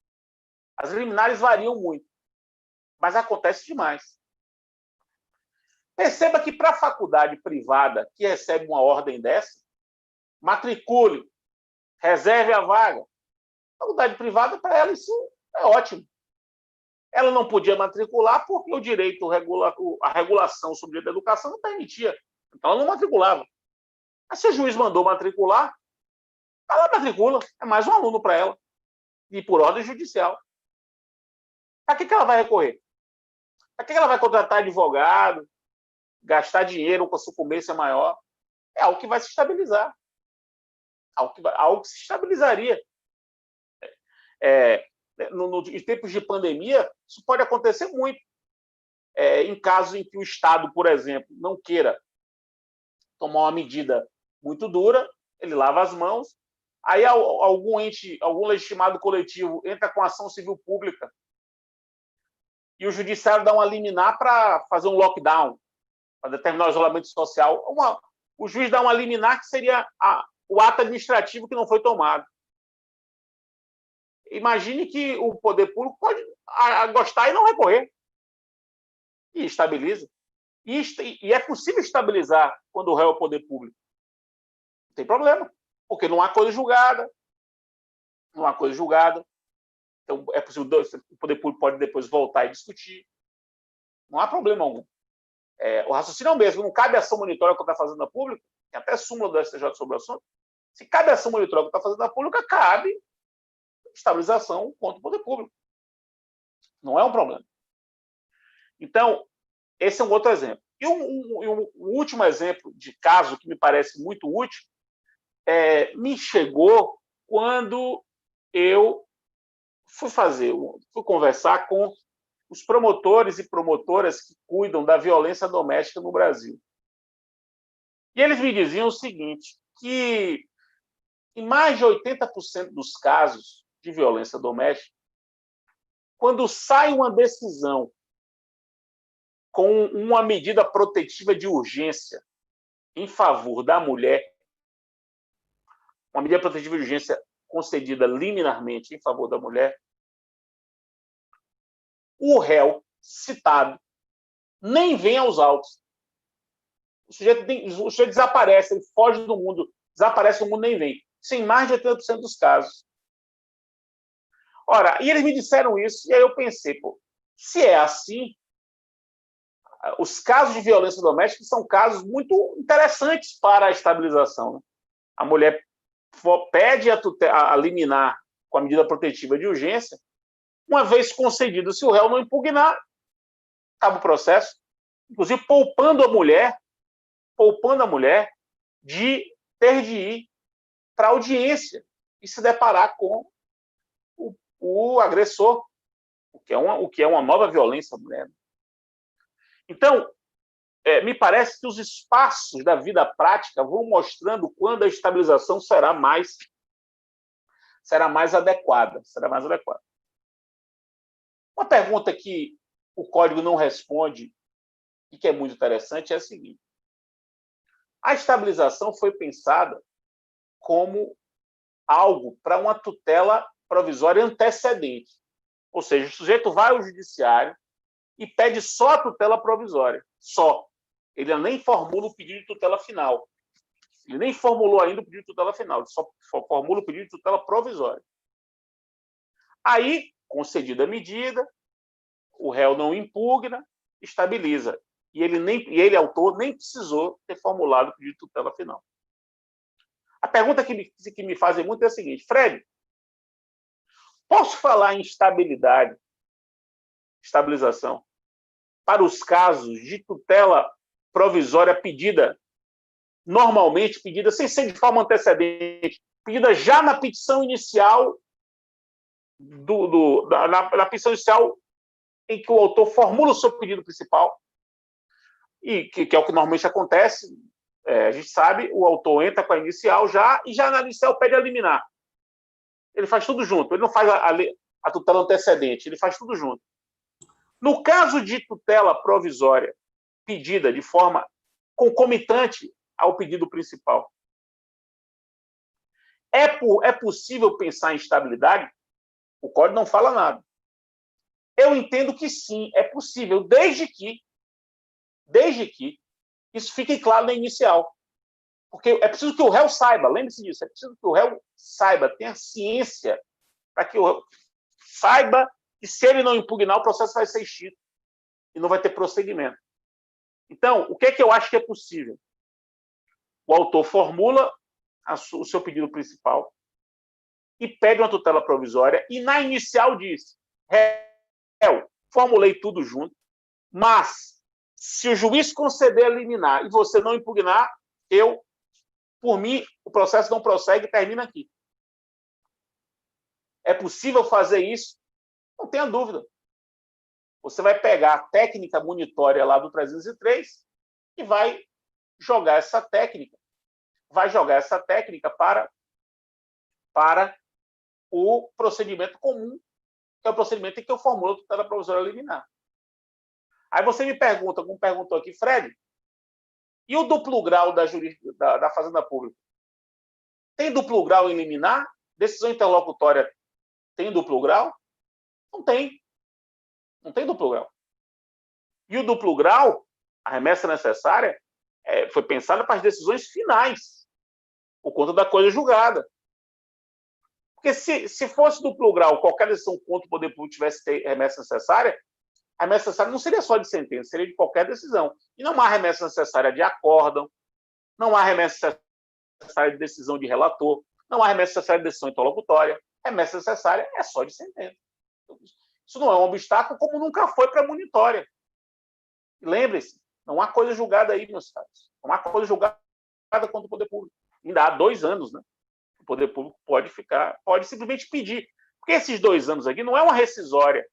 As liminares variam muito, mas acontece demais. Perceba que para a faculdade privada que recebe uma ordem dessa, matricule, reserve a vaga. A faculdade privada, para ela, isso é ótimo. Ela não podia matricular porque o direito, a regulação sobre o direito da educação não permitia. Então, ela não matriculava. Mas se o juiz mandou matricular, ela matricula. É mais um aluno para ela. E por ordem judicial. Para que ela vai recorrer? Para que ela vai contratar advogado, gastar dinheiro com a sucumbência maior? É algo que vai se estabilizar. Algo que se estabilizaria. Em tempos de pandemia, isso pode acontecer muito. Em casos em que o Estado, por exemplo, não queira tomar uma medida muito dura, ele lava as mãos, aí algum legitimado coletivo entra com ação civil pública e o judiciário dá uma liminar para fazer um lockdown, para determinar o isolamento social. O juiz dá uma liminar que seria o ato administrativo que não foi tomado. Imagine que o poder público pode gostar e não recorrer. E estabiliza. E é possível estabilizar quando o réu é o poder público. Não tem problema, porque não há coisa julgada. Não há coisa julgada. Então, é possível, o poder público pode depois voltar e discutir. Não há problema algum. O raciocínio é o mesmo. Não cabe ação monitória contra a Fazenda Pública, tem até súmula do STJ sobre o assunto. Se cabe ação monitória contra a Fazenda Pública, cabe estabilização contra o poder público. Não é um problema. Então, esse é um outro exemplo. E um último exemplo de caso que me parece muito útil me chegou quando eu fui conversar com os promotores e promotoras que cuidam da violência doméstica no Brasil. E eles me diziam o seguinte, que em mais de 80% dos casos de violência doméstica, quando sai uma decisão com uma medida protetiva de urgência em favor da mulher, uma medida protetiva de urgência concedida liminarmente em favor da mulher, o réu citado nem vem aos autos. O sujeito desaparece, ele foge do mundo, desaparece do mundo, nem vem. Isso em mais de 80% dos casos. Ora, e eles me disseram isso, e aí eu pensei, se é assim, os casos de violência doméstica são casos muito interessantes para a estabilização. Né? A mulher pede a liminar com a medida protetiva de urgência, uma vez concedido, se o réu não impugnar, acaba o processo, inclusive poupando a mulher de ter de ir para a audiência e se deparar com o agressor, o que é uma nova violência à mulher. Então, me parece que os espaços da vida prática vão mostrando quando a estabilização será mais adequada. Uma pergunta que o Código não responde e que é muito interessante é a seguinte. A estabilização foi pensada como algo para uma tutela provisória antecedente. Ou seja, o sujeito vai ao judiciário e pede só a tutela provisória. Só. Ele nem formula o pedido de tutela final. Ele nem formulou ainda o pedido de tutela final. Ele só formula o pedido de tutela provisória. Aí, concedida a medida, o réu não impugna, estabiliza. E ele, autor, nem precisou ter formulado o pedido de tutela final. A pergunta que me fazem muito é a seguinte: Fred, posso falar em estabilização, para os casos de tutela provisória pedida, normalmente pedida, sem ser de forma antecedente, pedida já na petição inicial, na petição inicial em que o autor formula o seu pedido principal, e que é o que normalmente acontece, a gente sabe, o autor entra com a inicial e já na inicial pede a liminar. Ele faz tudo junto, ele não faz a tutela antecedente, ele faz tudo junto. No caso de tutela provisória pedida de forma concomitante ao pedido principal, é possível pensar em estabilidade? O Código não fala nada. Eu entendo que sim, é possível, desde que isso fique claro na inicial. Porque é preciso que o réu saiba, lembre-se disso, é preciso que o réu saiba, tenha ciência, para que o réu saiba que se ele não impugnar, o processo vai ser extinto e não vai ter prosseguimento. Então, o que é que eu acho que é possível? O autor formula o seu pedido principal e pede uma tutela provisória e na inicial diz: réu, formulei tudo junto, mas se o juiz conceder a liminar e você não impugnar, por mim, o processo não prossegue e termina aqui. É possível fazer isso? Não tenha dúvida. Você vai pegar a técnica monitória lá do 303 e vai jogar essa técnica. Para o procedimento comum, que é o procedimento em que eu formulo a tutela provisória liminar. Aí você me pergunta, como perguntou aqui, Fred, e o duplo grau da Fazenda Pública? Tem duplo grau em liminar? Decisão interlocutória tem duplo grau? Não tem. Não tem duplo grau. E o duplo grau, a remessa necessária, foi pensada para as decisões finais, por conta da coisa julgada. Porque se fosse duplo grau, qualquer decisão contra o poder público tivesse remessa necessária, a remessa necessária não seria só de sentença, seria de qualquer decisão. E não há remessa necessária de acórdão, não há remessa necessária de decisão de relator, não há remessa necessária de decisão interlocutória, remessa necessária é só de sentença. Isso não é um obstáculo, como nunca foi para a monitória. Lembre-se, não há coisa julgada aí, meus caros. Não há coisa julgada contra o poder público. Ainda há 2 anos, né? O poder público pode simplesmente pedir. Porque esses 2 anos aqui não é uma rescisória.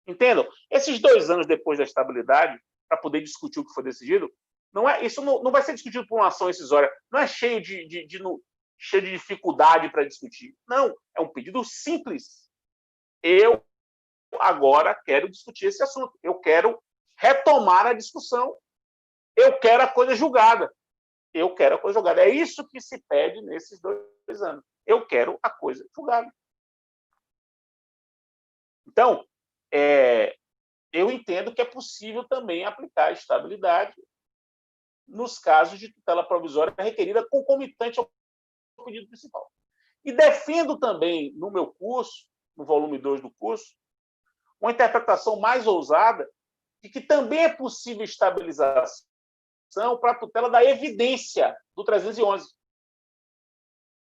Entendam? Esses 2 anos depois da estabilidade, para poder discutir o que foi decidido, isso não vai ser discutido por uma ação rescisória. Não é cheio de dificuldade para discutir. Não, é um pedido simples. Eu agora quero discutir esse assunto. Eu quero retomar a discussão. Eu quero a coisa julgada. É isso que se pede nesses 2 anos. Eu quero a coisa julgada. Então, eu entendo que é possível também aplicar a estabilidade nos casos de tutela provisória requerida concomitante ao pedido principal. E defendo também, no meu curso, no volume 2 do curso, uma interpretação mais ousada de que também é possível estabilização para a tutela da evidência do 311,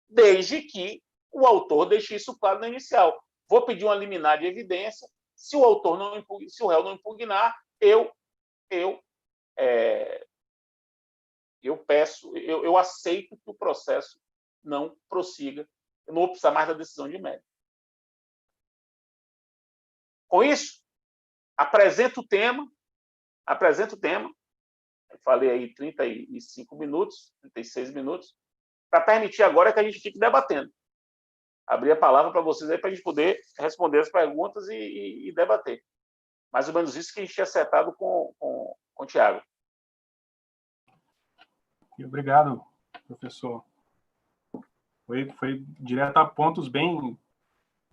desde que o autor deixe isso claro na inicial. Vou pedir uma liminar de evidência, se o réu não impugnar, eu aceito que o processo não prossiga, eu não vou precisar mais da decisão de mérito. Com isso, apresento o tema, eu falei aí 35 minutos, 36 minutos, para permitir agora que a gente fique debatendo. Abrir a palavra para vocês aí para a gente poder responder as perguntas e debater. Mais ou menos isso que a gente tinha acertado com o Tiago. Obrigado, professor. Foi direto a pontos bem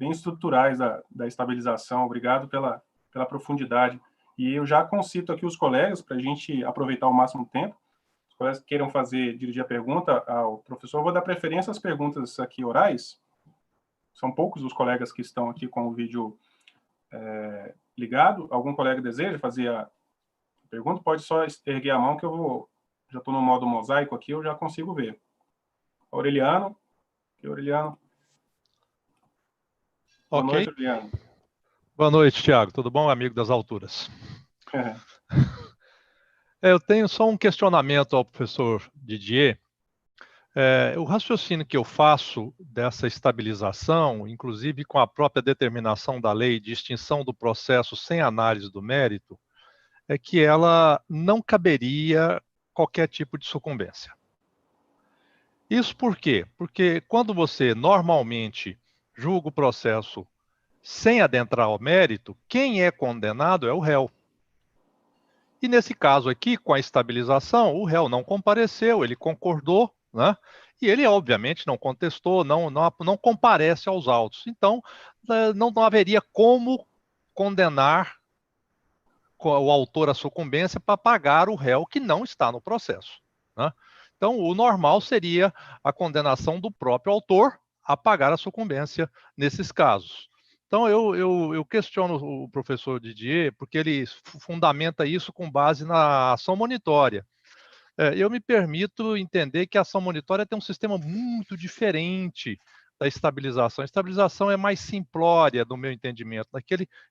estruturais da estabilização. Obrigado pela profundidade. E eu já concito aqui os colegas, para a gente aproveitar o máximo tempo. Os colegas que queiram dirigir a pergunta ao professor, eu vou dar preferência às perguntas aqui orais. São poucos os colegas que estão aqui com o vídeo ligado? Algum colega deseja fazer a pergunta? Pode só erguer a mão que já estou no modo mosaico aqui, eu já consigo ver. Aureliano. Aureliano. Boa noite, Aureliano. Boa noite, Tiago. Tudo bom, amigo das alturas? Eu tenho só um questionamento ao professor Didier. O raciocínio que eu faço dessa estabilização, inclusive com a própria determinação da lei de extinção do processo sem análise do mérito, é que ela não caberia qualquer tipo de sucumbência. Isso por quê? Porque quando você normalmente julga o processo sem adentrar ao mérito, quem é condenado é o réu. E nesse caso aqui, com a estabilização, o réu não compareceu, ele concordou, né? E ele, obviamente, não contestou, não comparece aos autos. Então, não haveria como condenar o autor à sucumbência para pagar o réu que não está no processo, né? Então, o normal seria a condenação do próprio autor a pagar a sucumbência nesses casos. Então, eu questiono o professor Didier, porque ele fundamenta isso com base na ação monitória. Eu me permito entender que a ação monitória tem um sistema muito diferente da estabilização. A estabilização é mais simplória, do meu entendimento.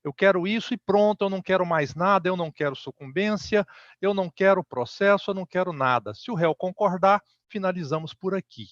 Eu quero isso e pronto, eu não quero mais nada, eu não quero sucumbência, eu não quero processo, eu não quero nada. Se o réu concordar, finalizamos por aqui.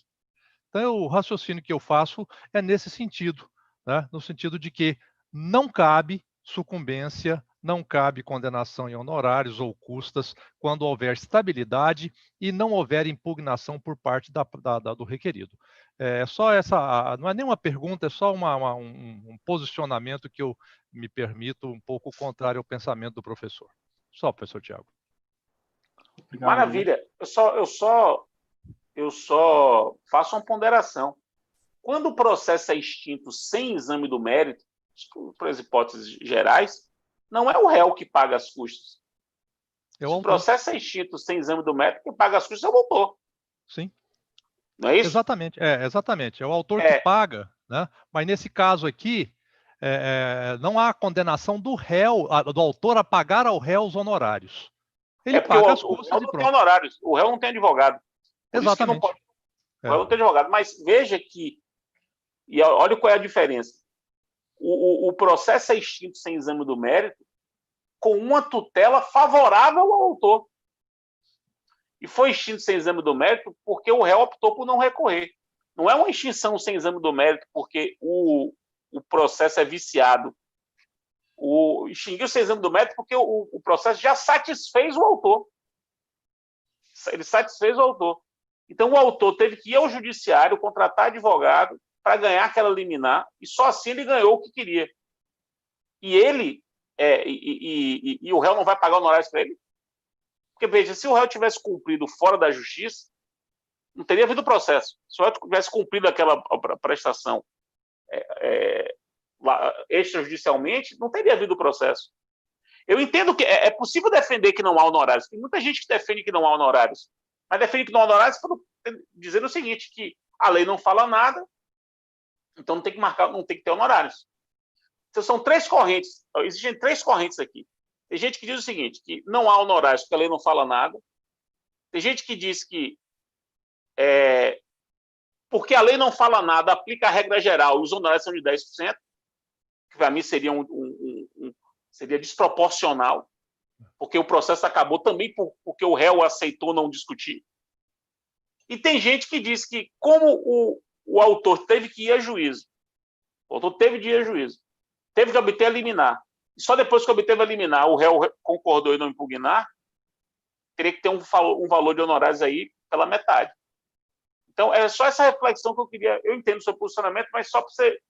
Então, o raciocínio que eu faço é nesse sentido, né? No sentido de que não cabe sucumbência, não cabe condenação em honorários ou custas quando houver estabilidade e não houver impugnação por parte do requerido. É só essa, não é nenhuma pergunta, é só um posicionamento que eu me permito um pouco contrário ao pensamento do professor. Só, professor Tiago. Maravilha. Eu só faço uma ponderação. Quando o processo é extinto sem exame do mérito, por as hipóteses gerais, não é o réu que paga as custas. Se o processo é extinto sem exame do mérito, quem paga as custas é o autor. Sim. Não é isso? Exatamente. É o autor que paga, né? Mas nesse caso aqui, não há condenação do réu, do autor a pagar ao réu os honorários. Ele paga as custas o réu não tem honorários, o réu não tem advogado. Por Exatamente. Isso que não pode. O réu não tem advogado. Mas veja que, e olha qual é a diferença. O processo é extinto sem exame do mérito com uma tutela favorável ao autor. E foi extinto sem exame do mérito porque o réu optou por não recorrer. Não é uma extinção sem exame do mérito porque o processo é viciado. Extinguiu sem exame do mérito porque o processo já satisfez o autor. Ele satisfez o autor. Então, o autor teve que ir ao judiciário, contratar advogado para ganhar aquela liminar, e só assim ele ganhou o que queria. E ele, e o réu não vai pagar honorários para ele? Porque, veja, se o réu tivesse cumprido fora da justiça, não teria havido processo. Se o réu tivesse cumprido aquela prestação extrajudicialmente, não teria havido processo. Eu entendo que é possível defender que não há honorários. Tem muita gente que defende que não há honorários, mas defende que não há honorários dizendo o seguinte, que a lei não fala nada, então não tem que ter honorários. Então, são três correntes. Existem três correntes aqui. Tem gente que diz o seguinte, que não há honorários porque a lei não fala nada. Tem gente que diz que porque a lei não fala nada, aplica a regra geral e os honorários são de 10%, que para mim seria seria desproporcional, porque o processo acabou também porque o réu aceitou não discutir. E tem gente que diz que, como o autor teve que ir a juízo, teve que obter a liminar, e só depois que obteve a liminar, o réu concordou em não impugnar, teria que ter um valor de honorários aí pela metade. Então, é só essa reflexão que eu queria. Eu entendo o seu posicionamento, mas só para você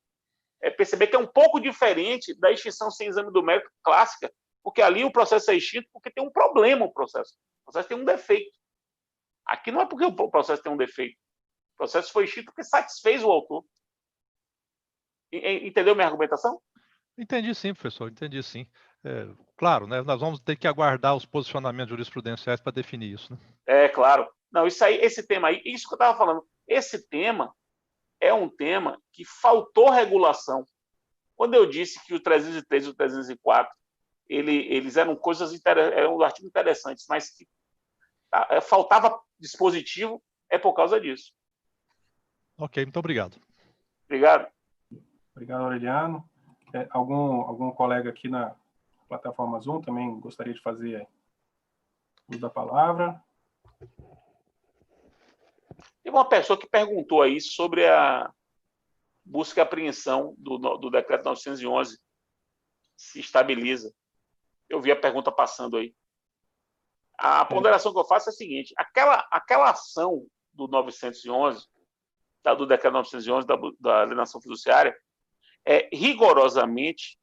perceber que é um pouco diferente da extinção sem exame do mérito clássica, porque ali o processo é extinto porque tem um problema o processo. O processo tem um defeito. Aqui não é porque o processo tem um defeito. O processo foi extinto porque satisfez o autor. Entendeu minha argumentação? Entendi sim, professor, entendi sim. Claro, né, nós vamos ter que aguardar os posicionamentos jurisprudenciais para definir isso, né? Claro. Não, esse tema aí, isso que eu estava falando, esse tema é um tema que faltou regulação. Quando eu disse que o 303 e o 304 eles eram eram artigos interessantes, mas que faltava dispositivo por causa disso. Ok, muito obrigado. Obrigado. Obrigado, Aureliano. Algum colega aqui na plataforma Zoom também gostaria de fazer uso da palavra? Tem uma pessoa que perguntou aí sobre a busca e apreensão do decreto 911, se estabiliza. Eu vi a pergunta passando aí. A ponderação que eu faço é a seguinte: aquela ação do 911, do decreto 911 da alienação fiduciária, rigorosamente,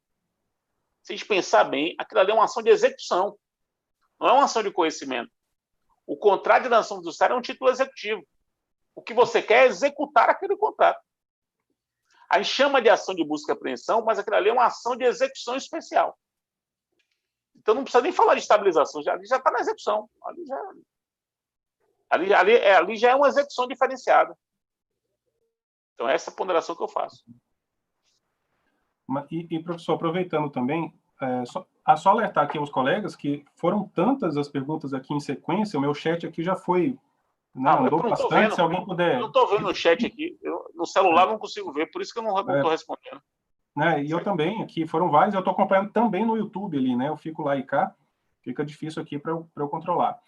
se a gente pensar bem, aquilo ali é uma ação de execução, não é uma ação de conhecimento. O contrato de alienação fiduciária é um título executivo. O que você quer é executar aquele contrato. A gente chama de ação de busca e apreensão, mas aquilo ali é uma ação de execução especial. Então não precisa nem falar de estabilização, ali já está na execução. Ali já é uma execução diferenciada. Então essa é a ponderação que eu faço. Professor, aproveitando também, só alertar aqui aos colegas que foram tantas as perguntas aqui em sequência, o meu chat aqui já foi... Andou bastante, se alguém puder... Eu não estou vendo o chat aqui, no celular não consigo ver, por isso que eu não estou respondendo. E eu também, aqui foram vários, eu estou acompanhando também no YouTube ali, né? Eu fico lá e cá, fica difícil aqui para eu controlar.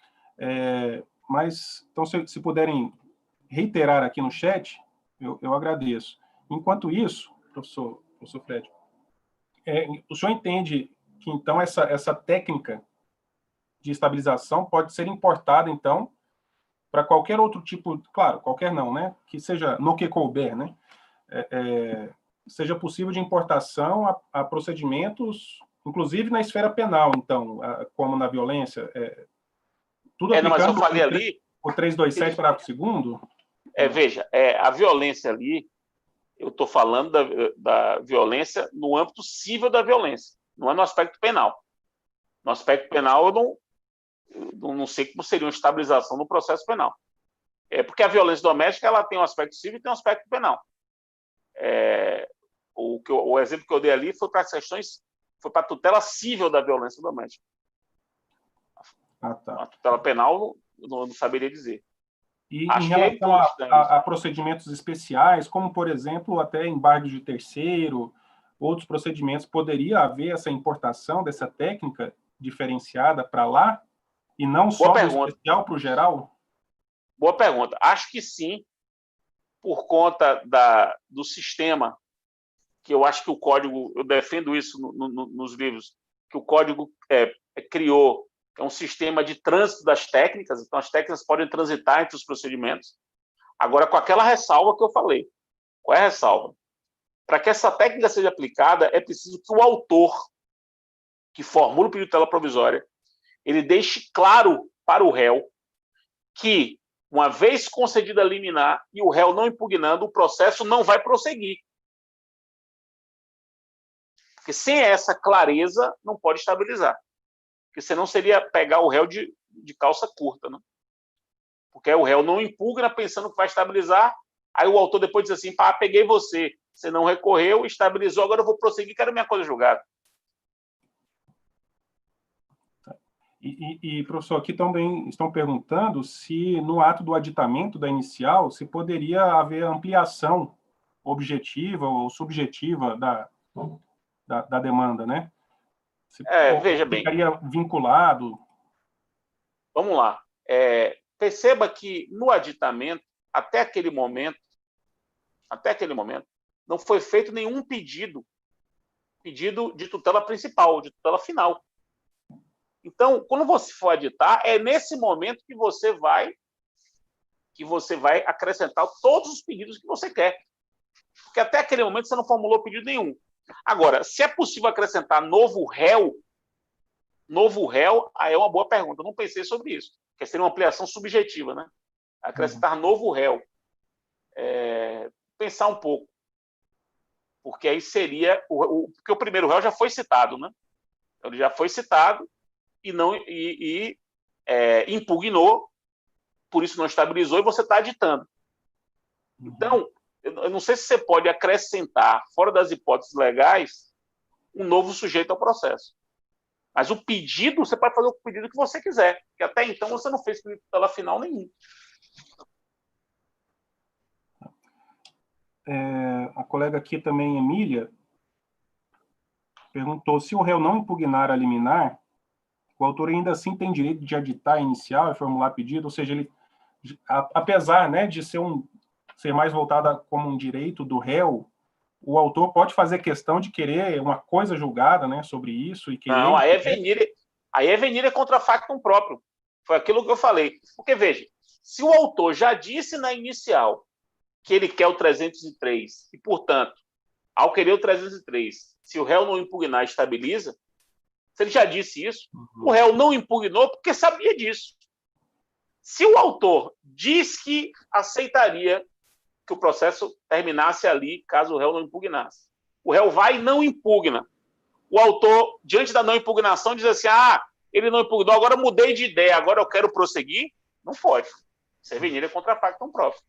Mas, então, se puderem reiterar aqui no chat, eu agradeço. Enquanto isso, professor Fred, o senhor entende que, então, essa técnica de estabilização pode ser importada, então, para qualquer outro tipo, claro, qualquer não, né? Que seja no que couber, né? Seja possível de importação a procedimentos, inclusive na esfera penal, então, como na violência, tudo aplicando mas eu falei ali... O 327, parágrafo 2º? Veja, a violência ali, eu estou falando da violência no âmbito civil da violência, não é no aspecto penal. No aspecto penal, eu não sei como seria uma estabilização no processo penal. Porque a violência doméstica ela tem um aspecto civil e tem um aspecto penal. O exemplo que eu dei ali foi para a tutela civil da violência doméstica. Tá. A tutela penal, não saberia dizer. E em relação a procedimentos especiais, como, por exemplo, até embargos de terceiro, outros procedimentos, poderia haver essa importação dessa técnica diferenciada para lá, e não só do especial para o geral? Boa pergunta. Acho que sim, por conta do sistema, que eu acho que o código, eu defendo isso nos livros, que o código criou, é um sistema de trânsito das técnicas, então as técnicas podem transitar entre os procedimentos. Agora, com aquela ressalva que eu falei. Qual é a ressalva? Para que essa técnica seja aplicada, é preciso que o autor, que formula o pedido de tutela provisória, ele deixe claro para o réu que, uma vez concedida a liminar e o réu não impugnando, o processo não vai prosseguir. Porque sem essa clareza, não pode estabilizar. Porque senão seria pegar o réu de calça curta, né? Porque o réu não impugna pensando que vai estabilizar, aí o autor depois diz assim, peguei você não recorreu, estabilizou, agora eu vou prosseguir, quero minha coisa julgada. E, professor, aqui também estão perguntando se no ato do aditamento da inicial, se poderia haver ampliação objetiva ou subjetiva da demanda, né? Veja bem. Ficaria vinculado. Vamos lá. Perceba que no aditamento, até aquele momento, não foi feito nenhum pedido de tutela principal, de tutela final. Então, quando você for aditar, é nesse momento que você vai acrescentar todos os pedidos que você quer. Porque até aquele momento você não formulou pedido nenhum. Agora, se é possível acrescentar novo réu, aí é uma boa pergunta. Eu não pensei sobre isso. Que seria uma ampliação subjetiva, né? Acrescentar novo réu. Pensar um pouco. Porque aí seria... Porque o primeiro réu já foi citado, né? Ele já foi citado e impugnou, por isso não estabilizou, e você está aditando. Então, eu não sei se você pode acrescentar, fora das hipóteses legais, um novo sujeito ao processo. Mas o pedido, você pode fazer o pedido que você quiser, porque até então você não fez pedido de tutela final nenhum. A colega aqui também, Emília, perguntou se o réu não impugnar a liminar, o autor ainda assim tem direito de aditar a inicial e formular pedido, ou seja, ele, apesar, né, de ser mais voltada como um direito do réu, o autor pode fazer questão de querer uma coisa julgada, né, sobre isso e querer... Não, aí é venire contra factum próprio. Foi aquilo que eu falei. Porque, veja, se o autor já disse na inicial que ele quer o 303 e, portanto, ao querer o 303, se o réu não impugnar, estabiliza, se ele já disse isso, o réu não impugnou porque sabia disso. Se o autor diz que aceitaria que o processo terminasse ali, caso o réu não impugnasse, o réu vai e não impugna. O autor, diante da não impugnação, diz assim, ele não impugnou, agora mudei de ideia, agora eu quero prosseguir. Não pode. Isso é venire contra factum próprio.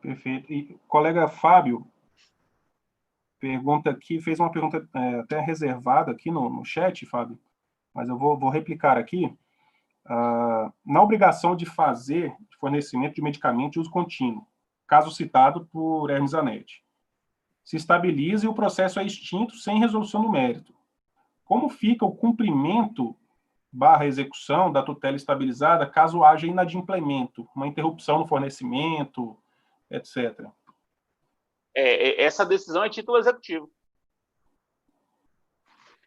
Perfeito. E o colega Fábio pergunta aqui, fez uma pergunta até reservada aqui no chat, Fábio, mas eu vou replicar aqui. Na obrigação de fazer fornecimento de medicamento de uso contínuo, caso citado por Hermes Zanetti, se estabiliza e o processo é extinto sem resolução do mérito. Como fica o cumprimento / execução da tutela estabilizada caso haja inadimplemento, uma interrupção no fornecimento, etc. Essa decisão é título executivo.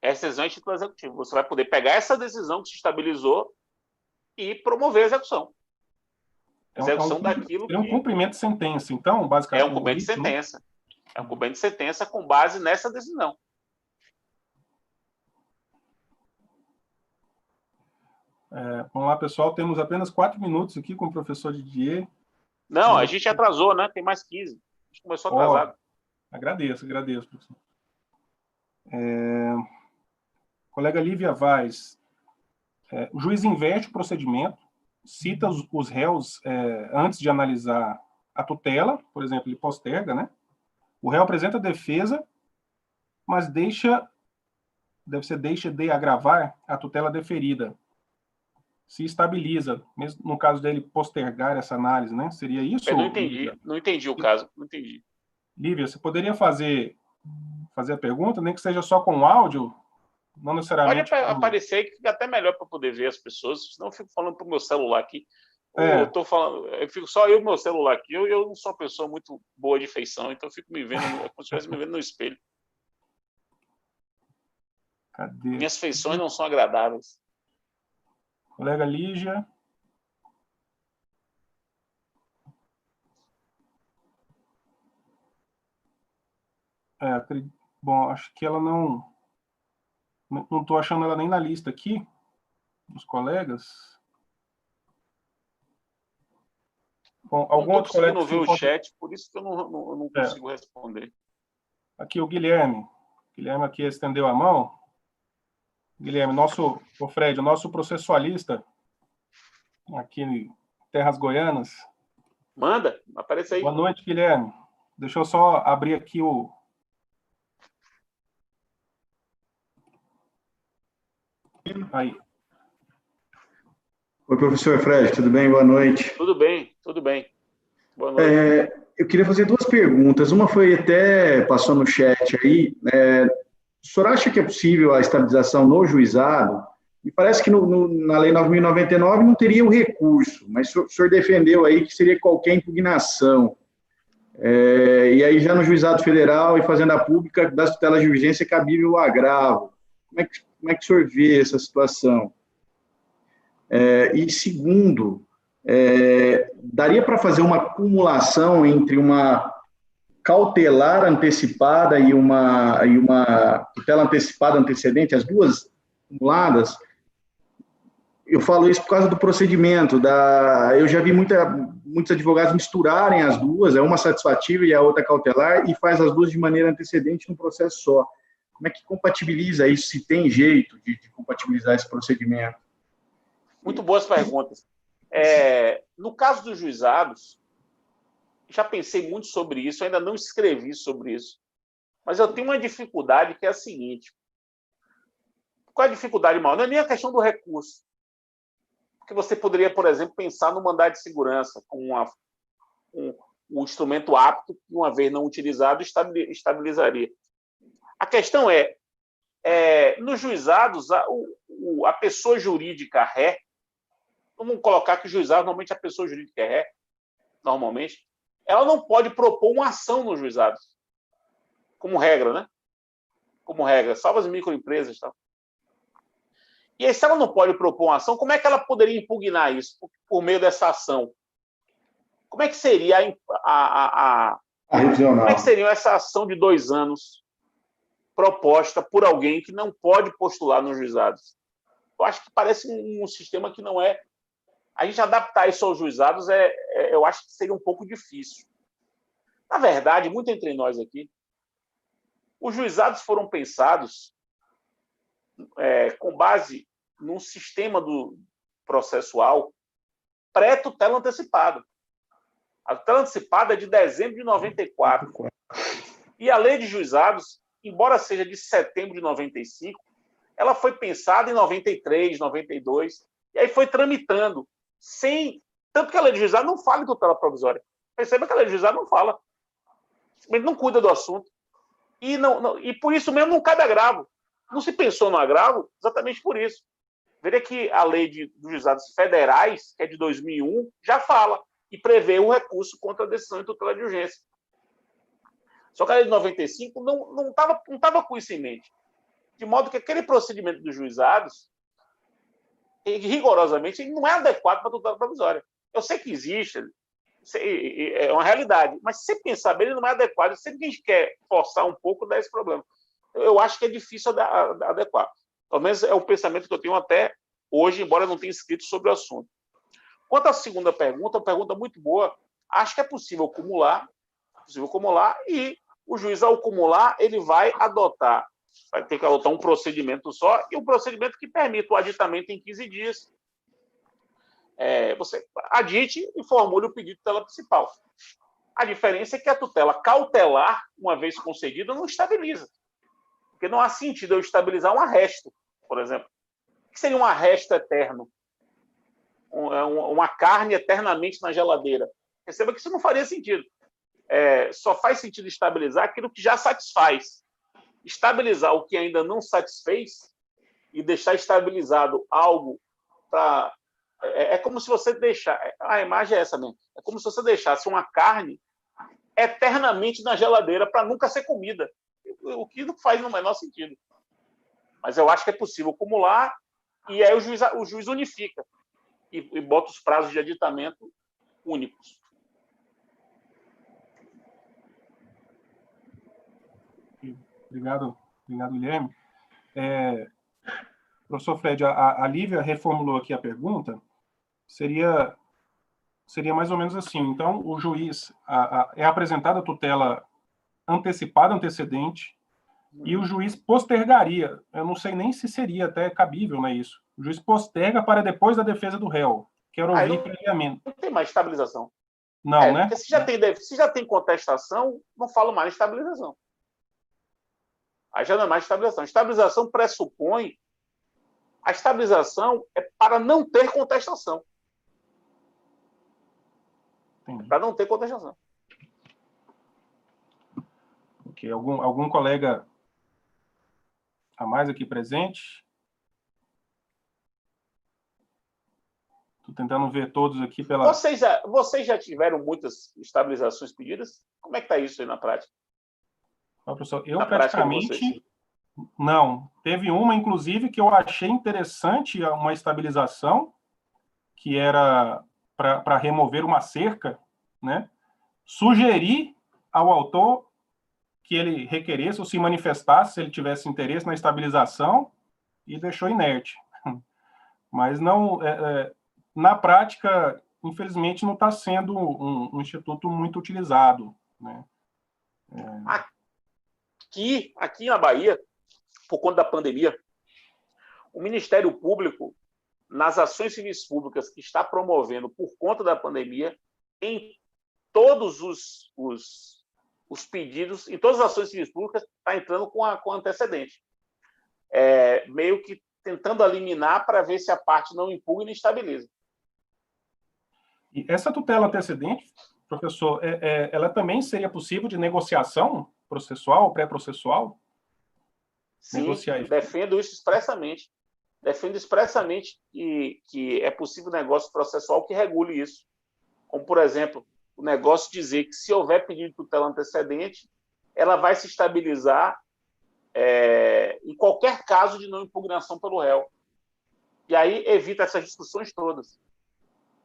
Essa decisão é título executivo. Você vai poder pegar essa decisão que se estabilizou e promover a execução. Execução daquilo que... É um cumprimento de sentença, então, basicamente. É um cumprimento de sentença. Né? É um cumprimento de sentença com base nessa decisão. Vamos lá, pessoal. Temos apenas 4 minutos aqui com o professor Didier. Não, a gente atrasou, né? Tem mais 15. A gente começou atrasado. Agradeço, professor. Colega Lívia Vaz. O juiz inverte o procedimento, cita os réus antes de analisar a tutela, por exemplo, ele posterga, né? O réu apresenta defesa, mas deixa de agravar a tutela deferida. Se estabiliza, mesmo no caso dele postergar essa análise, né? Seria isso? Eu não entendi o caso, não entendi. Lívia, você poderia fazer a pergunta, nem que seja só com áudio? Não necessariamente... Pode aparecer que fica até melhor para poder ver as pessoas, senão eu fico falando para o meu celular aqui. Eu fico só eu e meu celular aqui. Eu não sou uma pessoa muito boa de feição, então eu fico me vendo, como se estivesse me vendo no espelho. Cadê? Minhas feições não são agradáveis. Colega Lígia. Bom, acho que ela não estou achando ela nem na lista aqui, dos colegas. Bom, algum outro colega... Não ver o chat, por isso que eu não consigo responder. Aqui o Guilherme. Guilherme aqui estendeu a mão. Guilherme, o Fred, o nosso processualista aqui em Terras Goianas. Manda, aparece aí. Boa noite, Guilherme. Deixa eu só abrir aqui o... Aí. Oi, professor Fred, tudo bem? Boa noite. Tudo bem. Boa noite. Eu queria fazer 2 perguntas. Uma foi até, passou no chat aí. O senhor acha que é possível a estabilização no juizado? Me parece que na Lei 9.099 não teria o recurso, mas o senhor defendeu aí que seria qualquer impugnação. E aí já no juizado federal e fazenda pública das tutelas de urgência é cabível o agravo. Como é que o senhor vê essa situação? E segundo, daria para fazer uma acumulação entre uma cautelar antecipada e uma tutela antecipada antecedente, as duas acumuladas? Eu falo isso por causa do procedimento. Eu já vi muitos advogados misturarem as duas, uma satisfativa e a outra cautelar, e faz as duas de maneira antecedente num processo só. Como é que compatibiliza isso, se tem jeito de compatibilizar esse procedimento? Muito boas perguntas. No caso dos juizados, já pensei muito sobre isso, ainda não escrevi sobre isso, mas eu tenho uma dificuldade que é a seguinte: qual é a dificuldade maior? Não é nem a questão do recurso. Porque você poderia, por exemplo, pensar no mandado de segurança com um instrumento apto que, uma vez não utilizado, estabilizaria. A questão nos juizados, a pessoa jurídica ré, vamos colocar que o juizado, normalmente a pessoa jurídica é ré, normalmente, ela não pode propor uma ação nos juizados, como regra, né? Como regra, salvo as microempresas e tal. E aí, se ela não pode propor uma ação, como é que ela poderia impugnar isso por meio dessa ação? Como é que seria como é que seria essa ação de 2 anos proposta por alguém que não pode postular nos juizados? Eu acho que parece um sistema que não é... A gente adaptar isso aos juizados, eu acho que seria um pouco difícil. Na verdade, muito entre nós aqui, os juizados foram pensados com base num sistema processual pré-tutela antecipada. A tutela antecipada é de dezembro de 94. E a lei de juizados, embora seja de setembro de 95, ela foi pensada em 93, 92, e aí foi tramitando, tanto que a lei de juizado não fala em tutela provisória. Perceba que a lei de juizado não fala. Simplesmente não cuida do assunto. E por isso mesmo não cabe agravo. Não se pensou no agravo exatamente por isso. Veja que a lei dos juizados federais, que é de 2001, já fala e prevê o recurso contra a decisão de tutela de urgência. Só que a lei de 95 não estava com isso em mente. De modo que aquele procedimento dos juizados, rigorosamente, ele não é adequado para a tutela provisória. Eu sei que existe, é uma realidade, mas se você pensar bem, ele não é adequado. Sempre que a gente quer forçar um pouco, dá esse problema. Eu acho que é difícil adequar. Pelo menos é o pensamento que eu tenho até hoje, embora eu não tenha escrito sobre o assunto. Quanto à segunda pergunta, uma pergunta muito boa, acho que é possível acumular, e o juiz, ao acumular, ele vai ter que adotar um procedimento só, e um procedimento que permita o aditamento em 15 dias. Você adite e formule o pedido de tutela principal. A diferença é que a tutela cautelar, uma vez concedida, não estabiliza. Porque não há sentido eu estabilizar um arresto, por exemplo. O que seria um arresto eterno? Uma carne eternamente na geladeira. Perceba que isso não faria sentido. Só faz sentido estabilizar aquilo que já satisfaz. Estabilizar o que ainda não satisfez e deixar estabilizado algo para... É como se você a imagem é essa mesmo. É como se você deixasse uma carne eternamente na geladeira para nunca ser comida. O que não faz no menor sentido. Mas eu acho que é possível acumular, e aí o juiz unifica e bota os prazos de aditamento únicos. Obrigado, Guilherme. Professor Fred, a Lívia reformulou aqui a pergunta. Seria mais ou menos assim. Então, o juiz é apresentada a tutela antecipada, antecedente, e o juiz postergaria. Eu não sei nem se seria até cabível, né, isso. O juiz posterga para depois da defesa do réu. Quero ouvir previamente. Não tem mais estabilização. Não, né? Porque se já tem contestação, não falo mais em estabilização. Aí já não é mais estabilização. Estabilização pressupõe... A estabilização é para não ter contestação. Para não ter contestação. Ok. Algum colega a mais aqui presente? Estou tentando ver todos aqui pela... Vocês já tiveram muitas estabilizações pedidas? Como é que está isso aí na prática? Professor, eu praticamente... Não. Teve uma, inclusive, que eu achei interessante, uma estabilização, que era para remover uma cerca, né? Sugeri ao autor que ele requeresse ou se manifestasse, se ele tivesse interesse na estabilização, e deixou inerte. Mas não... na prática, infelizmente, não está sendo um instituto muito utilizado, né? Aqui na Bahia, por conta da pandemia, o Ministério Público, nas ações civis públicas que está promovendo por conta da pandemia, em todos os pedidos, em todas as ações civis públicas, está entrando com antecedente. Meio que tentando eliminar para ver se a parte não impugna e estabiliza. E essa tutela antecedente, professor, ela também seria possível de negociação processual, pré-processual? Sim, Negociar. defendo isso expressamente. Defendo expressamente que é possível negócio processual que regule isso. Como, por exemplo, o negócio dizer que se houver pedido de tutela antecedente, ela vai se estabilizar em qualquer caso de não impugnação pelo réu. E aí evita essas discussões todas.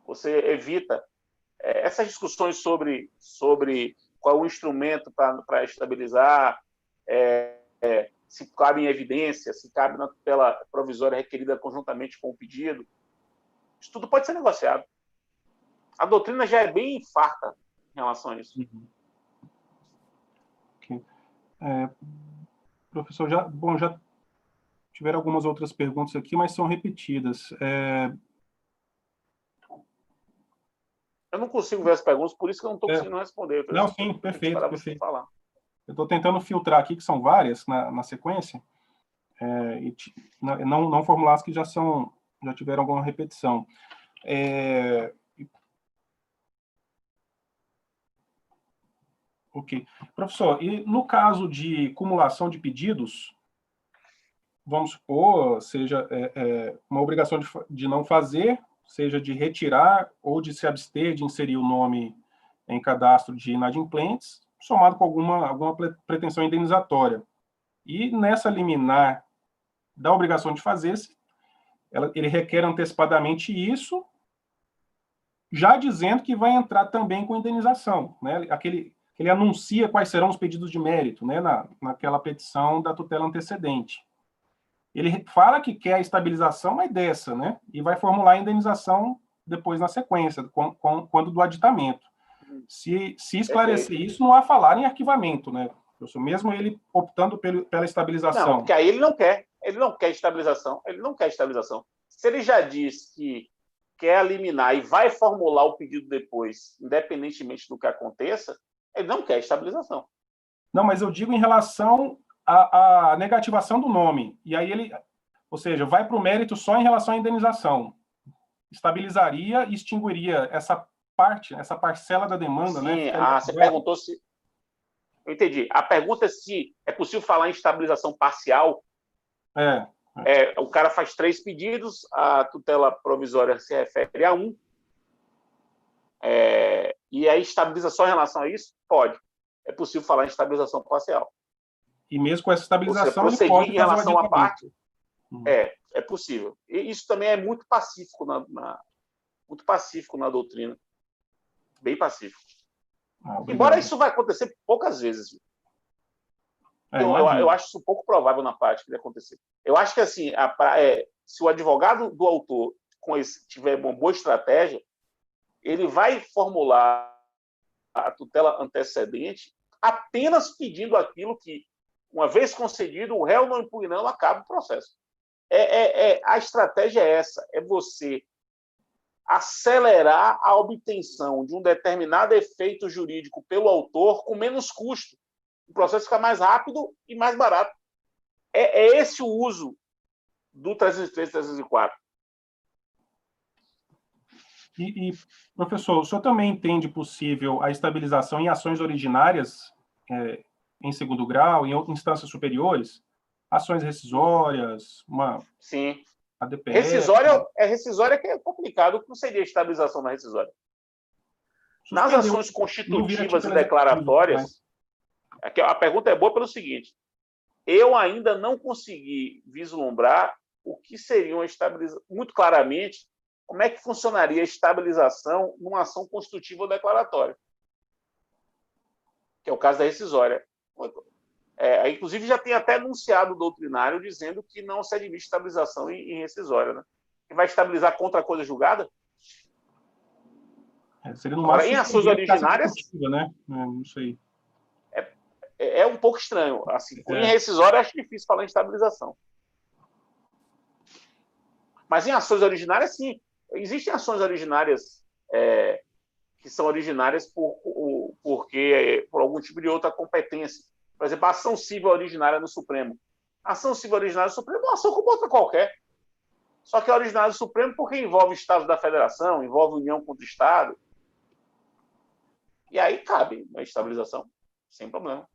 Você evita essas discussões sobre qual é o instrumento para estabilizar, se cabe em evidência, se cabe na tutela provisória requerida conjuntamente com o pedido. Isso tudo pode ser negociado. A doutrina já é bem farta em relação a isso. Uhum. Okay. Professor, já tiveram algumas outras perguntas aqui, mas são repetidas. Eu não consigo ver as perguntas, por isso que eu não estou conseguindo responder. Não, sim, perfeito. Falar. Eu estou tentando filtrar aqui, que são várias na sequência, e não formular as que já tiveram alguma repetição. Ok. Professor, e no caso de cumulação de pedidos, vamos supor, seja uma obrigação de não fazer, seja de retirar ou de se abster de inserir o nome em cadastro de inadimplentes, somado com alguma pretensão indenizatória. E nessa liminar da obrigação de fazer, ele requer antecipadamente isso, já dizendo que vai entrar também com indenização, né? Ele anuncia quais serão os pedidos de mérito, né, naquela petição da tutela antecedente. Ele fala que quer a estabilização, mas dessa, né? E vai formular a indenização depois na sequência, quando do aditamento. Se esclarecer isso, não há falar em arquivamento, né, professor? Mesmo ele optando pela estabilização. Não, porque aí ele não quer estabilização. Ele não quer estabilização. Se ele já diz que quer eliminar e vai formular o pedido depois, independentemente do que aconteça, ele não quer estabilização. Não, mas eu digo em relação à negativação do nome. E aí ou seja, vai para o mérito só em relação à indenização. Estabilizaria e extinguiria essa parcela da demanda, sim, né? Você perguntou se... Eu entendi. A pergunta é se é possível falar em estabilização parcial. O cara faz 3 pedidos, a tutela provisória se refere a 1. E aí estabiliza só em relação a isso? Pode. É possível falar em estabilização parcial. E mesmo com essa estabilização, prosseguir ele pode em relação à parte. Uhum. É possível. E isso também é muito pacífico muito pacífico na doutrina. Bem pacífico. Embora isso vai acontecer poucas vezes. Eu acho isso pouco provável na prática de acontecer. Eu acho que assim, se o advogado do autor tiver uma boa estratégia, ele vai formular a tutela antecedente apenas pedindo aquilo que, uma vez concedido, o réu não impugnando, acaba o processo. A estratégia é essa, é você acelerar a obtenção de um determinado efeito jurídico pelo autor com menos custo. O processo fica mais rápido e mais barato. É esse o uso do 303 e 304. E, professor, o senhor também entende possível a estabilização em ações originárias em segundo grau, em instâncias superiores? Ações rescisórias, Sim. ADPF... Rescisória que é complicado. O que seria a estabilização na rescisória? Nas ações constitutivas e declaratórias, a pergunta é boa pelo seguinte: eu ainda não consegui vislumbrar o que seria uma estabilização, muito claramente, como é que funcionaria a estabilização numa ação constitutiva ou declaratória, que é o caso da rescisória. Inclusive, já tem até anunciado o doutrinário dizendo que não se admite estabilização em rescisória, né? Que vai estabilizar contra a coisa julgada? Seria no máximo em ações originárias, né? Não sei. É um pouco estranho. Assim, em rescisória, acho difícil falar em estabilização. Mas em ações originárias, sim. Existem ações originárias que são originárias por algum tipo de outra competência. Por exemplo, a ação civil originária no Supremo. A ação civil originária no Supremo é uma ação como outra qualquer. Só que é originário do Supremo porque envolve Estados da Federação, envolve União contra o Estado. E aí cabe a estabilização, sem problema.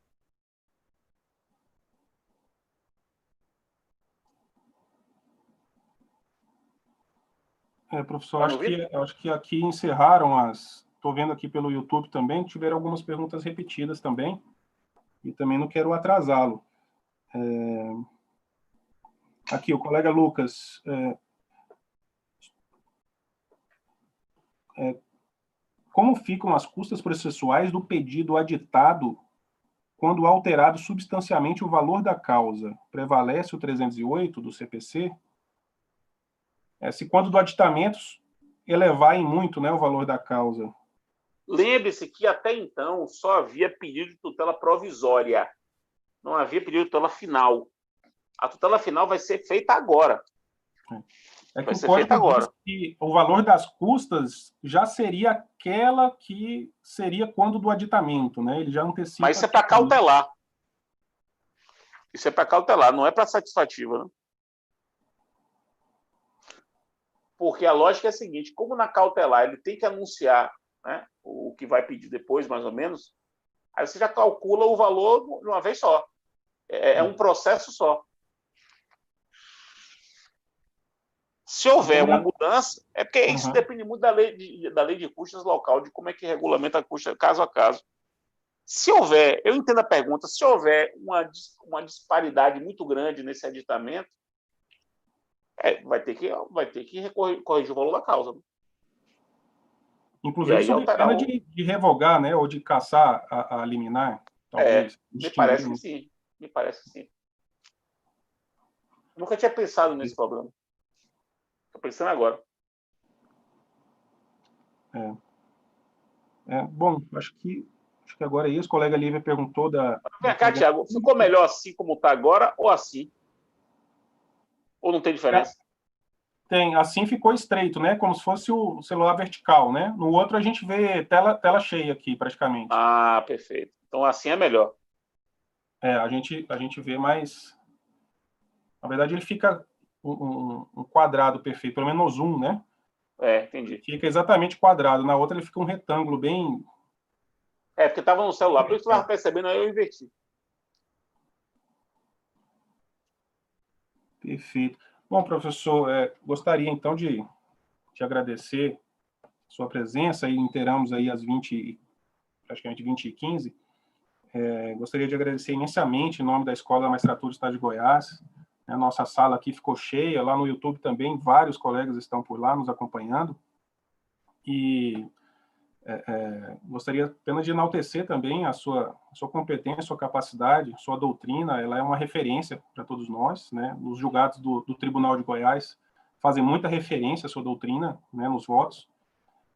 Professor, acho que aqui encerraram as... Estou vendo aqui pelo YouTube também, tiveram algumas perguntas repetidas também, e também não quero atrasá-lo. Aqui, o colega Lucas. Como ficam as custas processuais do pedido aditado quando alterado substancialmente o valor da causa? Prevalece o 308 do CPC? Se quando do aditamento elevar em muito, né, o valor da causa. Lembre-se que até então só havia pedido de tutela provisória. Não havia pedido de tutela final. A tutela final vai ser feita agora. Vai ser feita agora. Que o valor das custas já seria aquela que seria quando do aditamento, né? Ele já antecipa. Mas isso é para cautelar. Isso é para cautelar, não é para satisfativa, né? Porque a lógica é a seguinte, como na cautelar ele tem que anunciar, né, o que vai pedir depois, mais ou menos, aí você já calcula o valor de uma vez só. É um processo só. Se houver uma mudança, é porque isso depende muito da lei de custas local, de como é que regulamenta a custa caso a caso. Se houver, eu entendo a pergunta, se houver uma disparidade muito grande nesse aditamento, vai ter que corrigir o valor da causa. Né? Inclusive, sob pena de revogar, né, ou de cassar a liminar, talvez. Me parece que sim. Me parece que sim. Nunca tinha pensado nesse problema. Estou pensando agora. Bom, acho que agora é isso. O colega Lívia perguntou da... Vem cá, Thiago, ficou melhor assim como está agora ou assim? Ou não tem diferença? Tem, assim ficou estreito, né? Como se fosse o celular vertical, né? No outro a gente vê tela cheia aqui, praticamente. Ah, perfeito. Então assim é melhor. A gente vê mais... Na verdade, ele fica um quadrado perfeito, pelo menos no zoom, né? Entendi. Fica exatamente quadrado. Na outra ele fica um retângulo bem... porque estava no celular, por isso você estava percebendo, aí eu inverti. Perfeito. Bom, professor, gostaria então de agradecer a sua presença e inteiramos aí às praticamente 20h15. Gostaria de agradecer imensamente em nome da Escola da Magistratura do Estado de Goiás. A nossa sala aqui ficou cheia, lá no YouTube também, vários colegas estão por lá nos acompanhando. E gostaria apenas de enaltecer também a sua competência, a sua capacidade, a sua doutrina. Ela é uma referência para todos nós, né? Os julgados do Tribunal de Goiás fazem muita referência à sua doutrina, né, nos votos,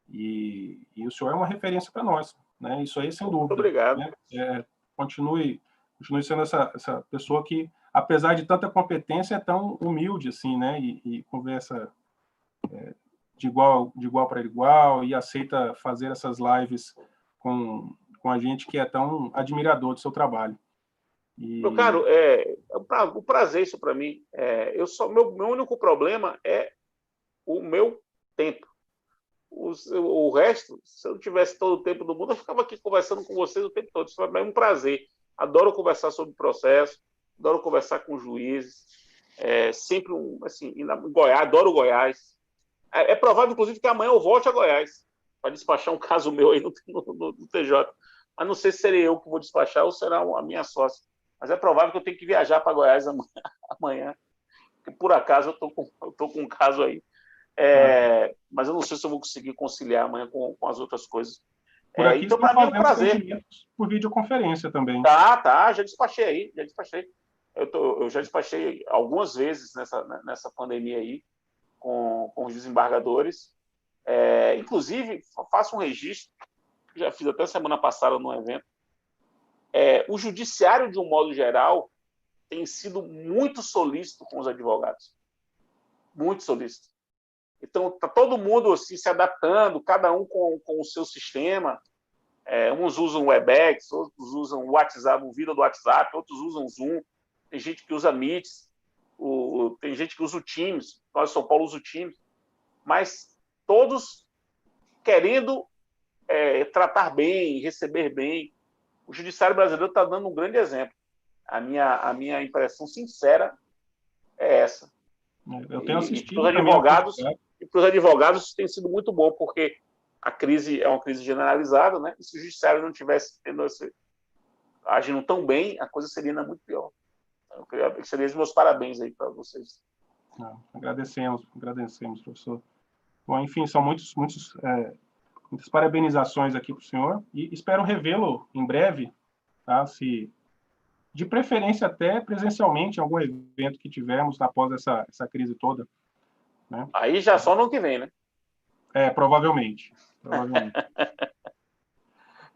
e o senhor é uma referência para nós, né? Isso aí, sem dúvida. Muito obrigado. Né? Continue sendo essa pessoa que, apesar de tanta competência, é tão humilde, assim, né? E conversa... de igual para igual, e aceita fazer essas lives com a gente que é tão admirador do seu trabalho. Meu caro, um prazer isso para mim. Meu único problema é o meu tempo. O resto, se eu tivesse todo o tempo do mundo, eu ficava aqui conversando com vocês o tempo todo. Isso é um prazer. Adoro conversar sobre o processo, adoro conversar com juízes. Sempre, assim, em Goiás, adoro Goiás. É provável, inclusive, que amanhã eu volte a Goiás para despachar um caso meu aí no TJ. Mas não sei se serei eu que vou despachar ou será a minha sócia. Mas é provável que eu tenha que viajar para Goiás amanhã, porque por acaso eu estou com um caso aí. Mas eu não sei se eu vou conseguir conciliar amanhã com as outras coisas. Por aqui então, para mim é um prazer. Por videoconferência também. Tá, já despachei aí, Eu já despachei algumas vezes nessa pandemia aí, com os desembargadores. Inclusive, faço um registro, já fiz até semana passada num evento. O judiciário, de um modo geral, tem sido muito solícito com os advogados. Muito solícito. Então, está todo mundo assim, se adaptando, cada um com o seu sistema. Uns usam o Webex, outros usam o WhatsApp, o vídeo do WhatsApp, outros usam Zoom. Tem gente que usa Meet. tem gente que usa o Teams, nós São Paulo usa o Teams, mas todos querendo tratar bem, receber bem. O judiciário brasileiro está dando um grande exemplo. A minha impressão sincera é essa. Eu tenho assistido e para os advogados tem sido muito bom, porque a crise é uma crise generalizada, né? E se o judiciário não tivesse agindo tão bem, a coisa seria ainda muito pior. Eu queria os meus parabéns aí para vocês. Agradecemos, professor. Bom, enfim, são muitas parabenizações aqui para o senhor e espero revê-lo em breve, tá? De preferência até presencialmente, em algum evento que tivermos após essa crise toda. Né? Aí já só no ano que vem, né? Provavelmente.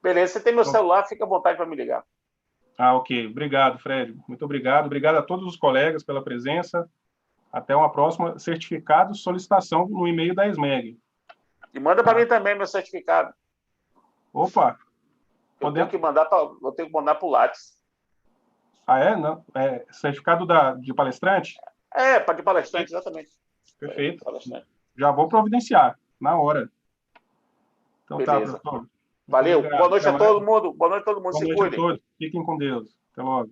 Beleza, você tem meu celular, fica à vontade para me ligar. Ok. Obrigado, Fred. Muito obrigado. Obrigado a todos os colegas pela presença. Até uma próxima. Certificado, solicitação no e-mail da ESMEG. E manda para mim também meu certificado. Opa! Eu tenho que mandar para o Lattes. Não? Certificado de palestrante? De palestrante, exatamente. Perfeito. Já vou providenciar, na hora. Então beleza. Tá, professor. Valeu. Boa noite a todo mundo. Boa noite a todo mundo. Boa noite a todos. Fiquem com Deus. Até logo.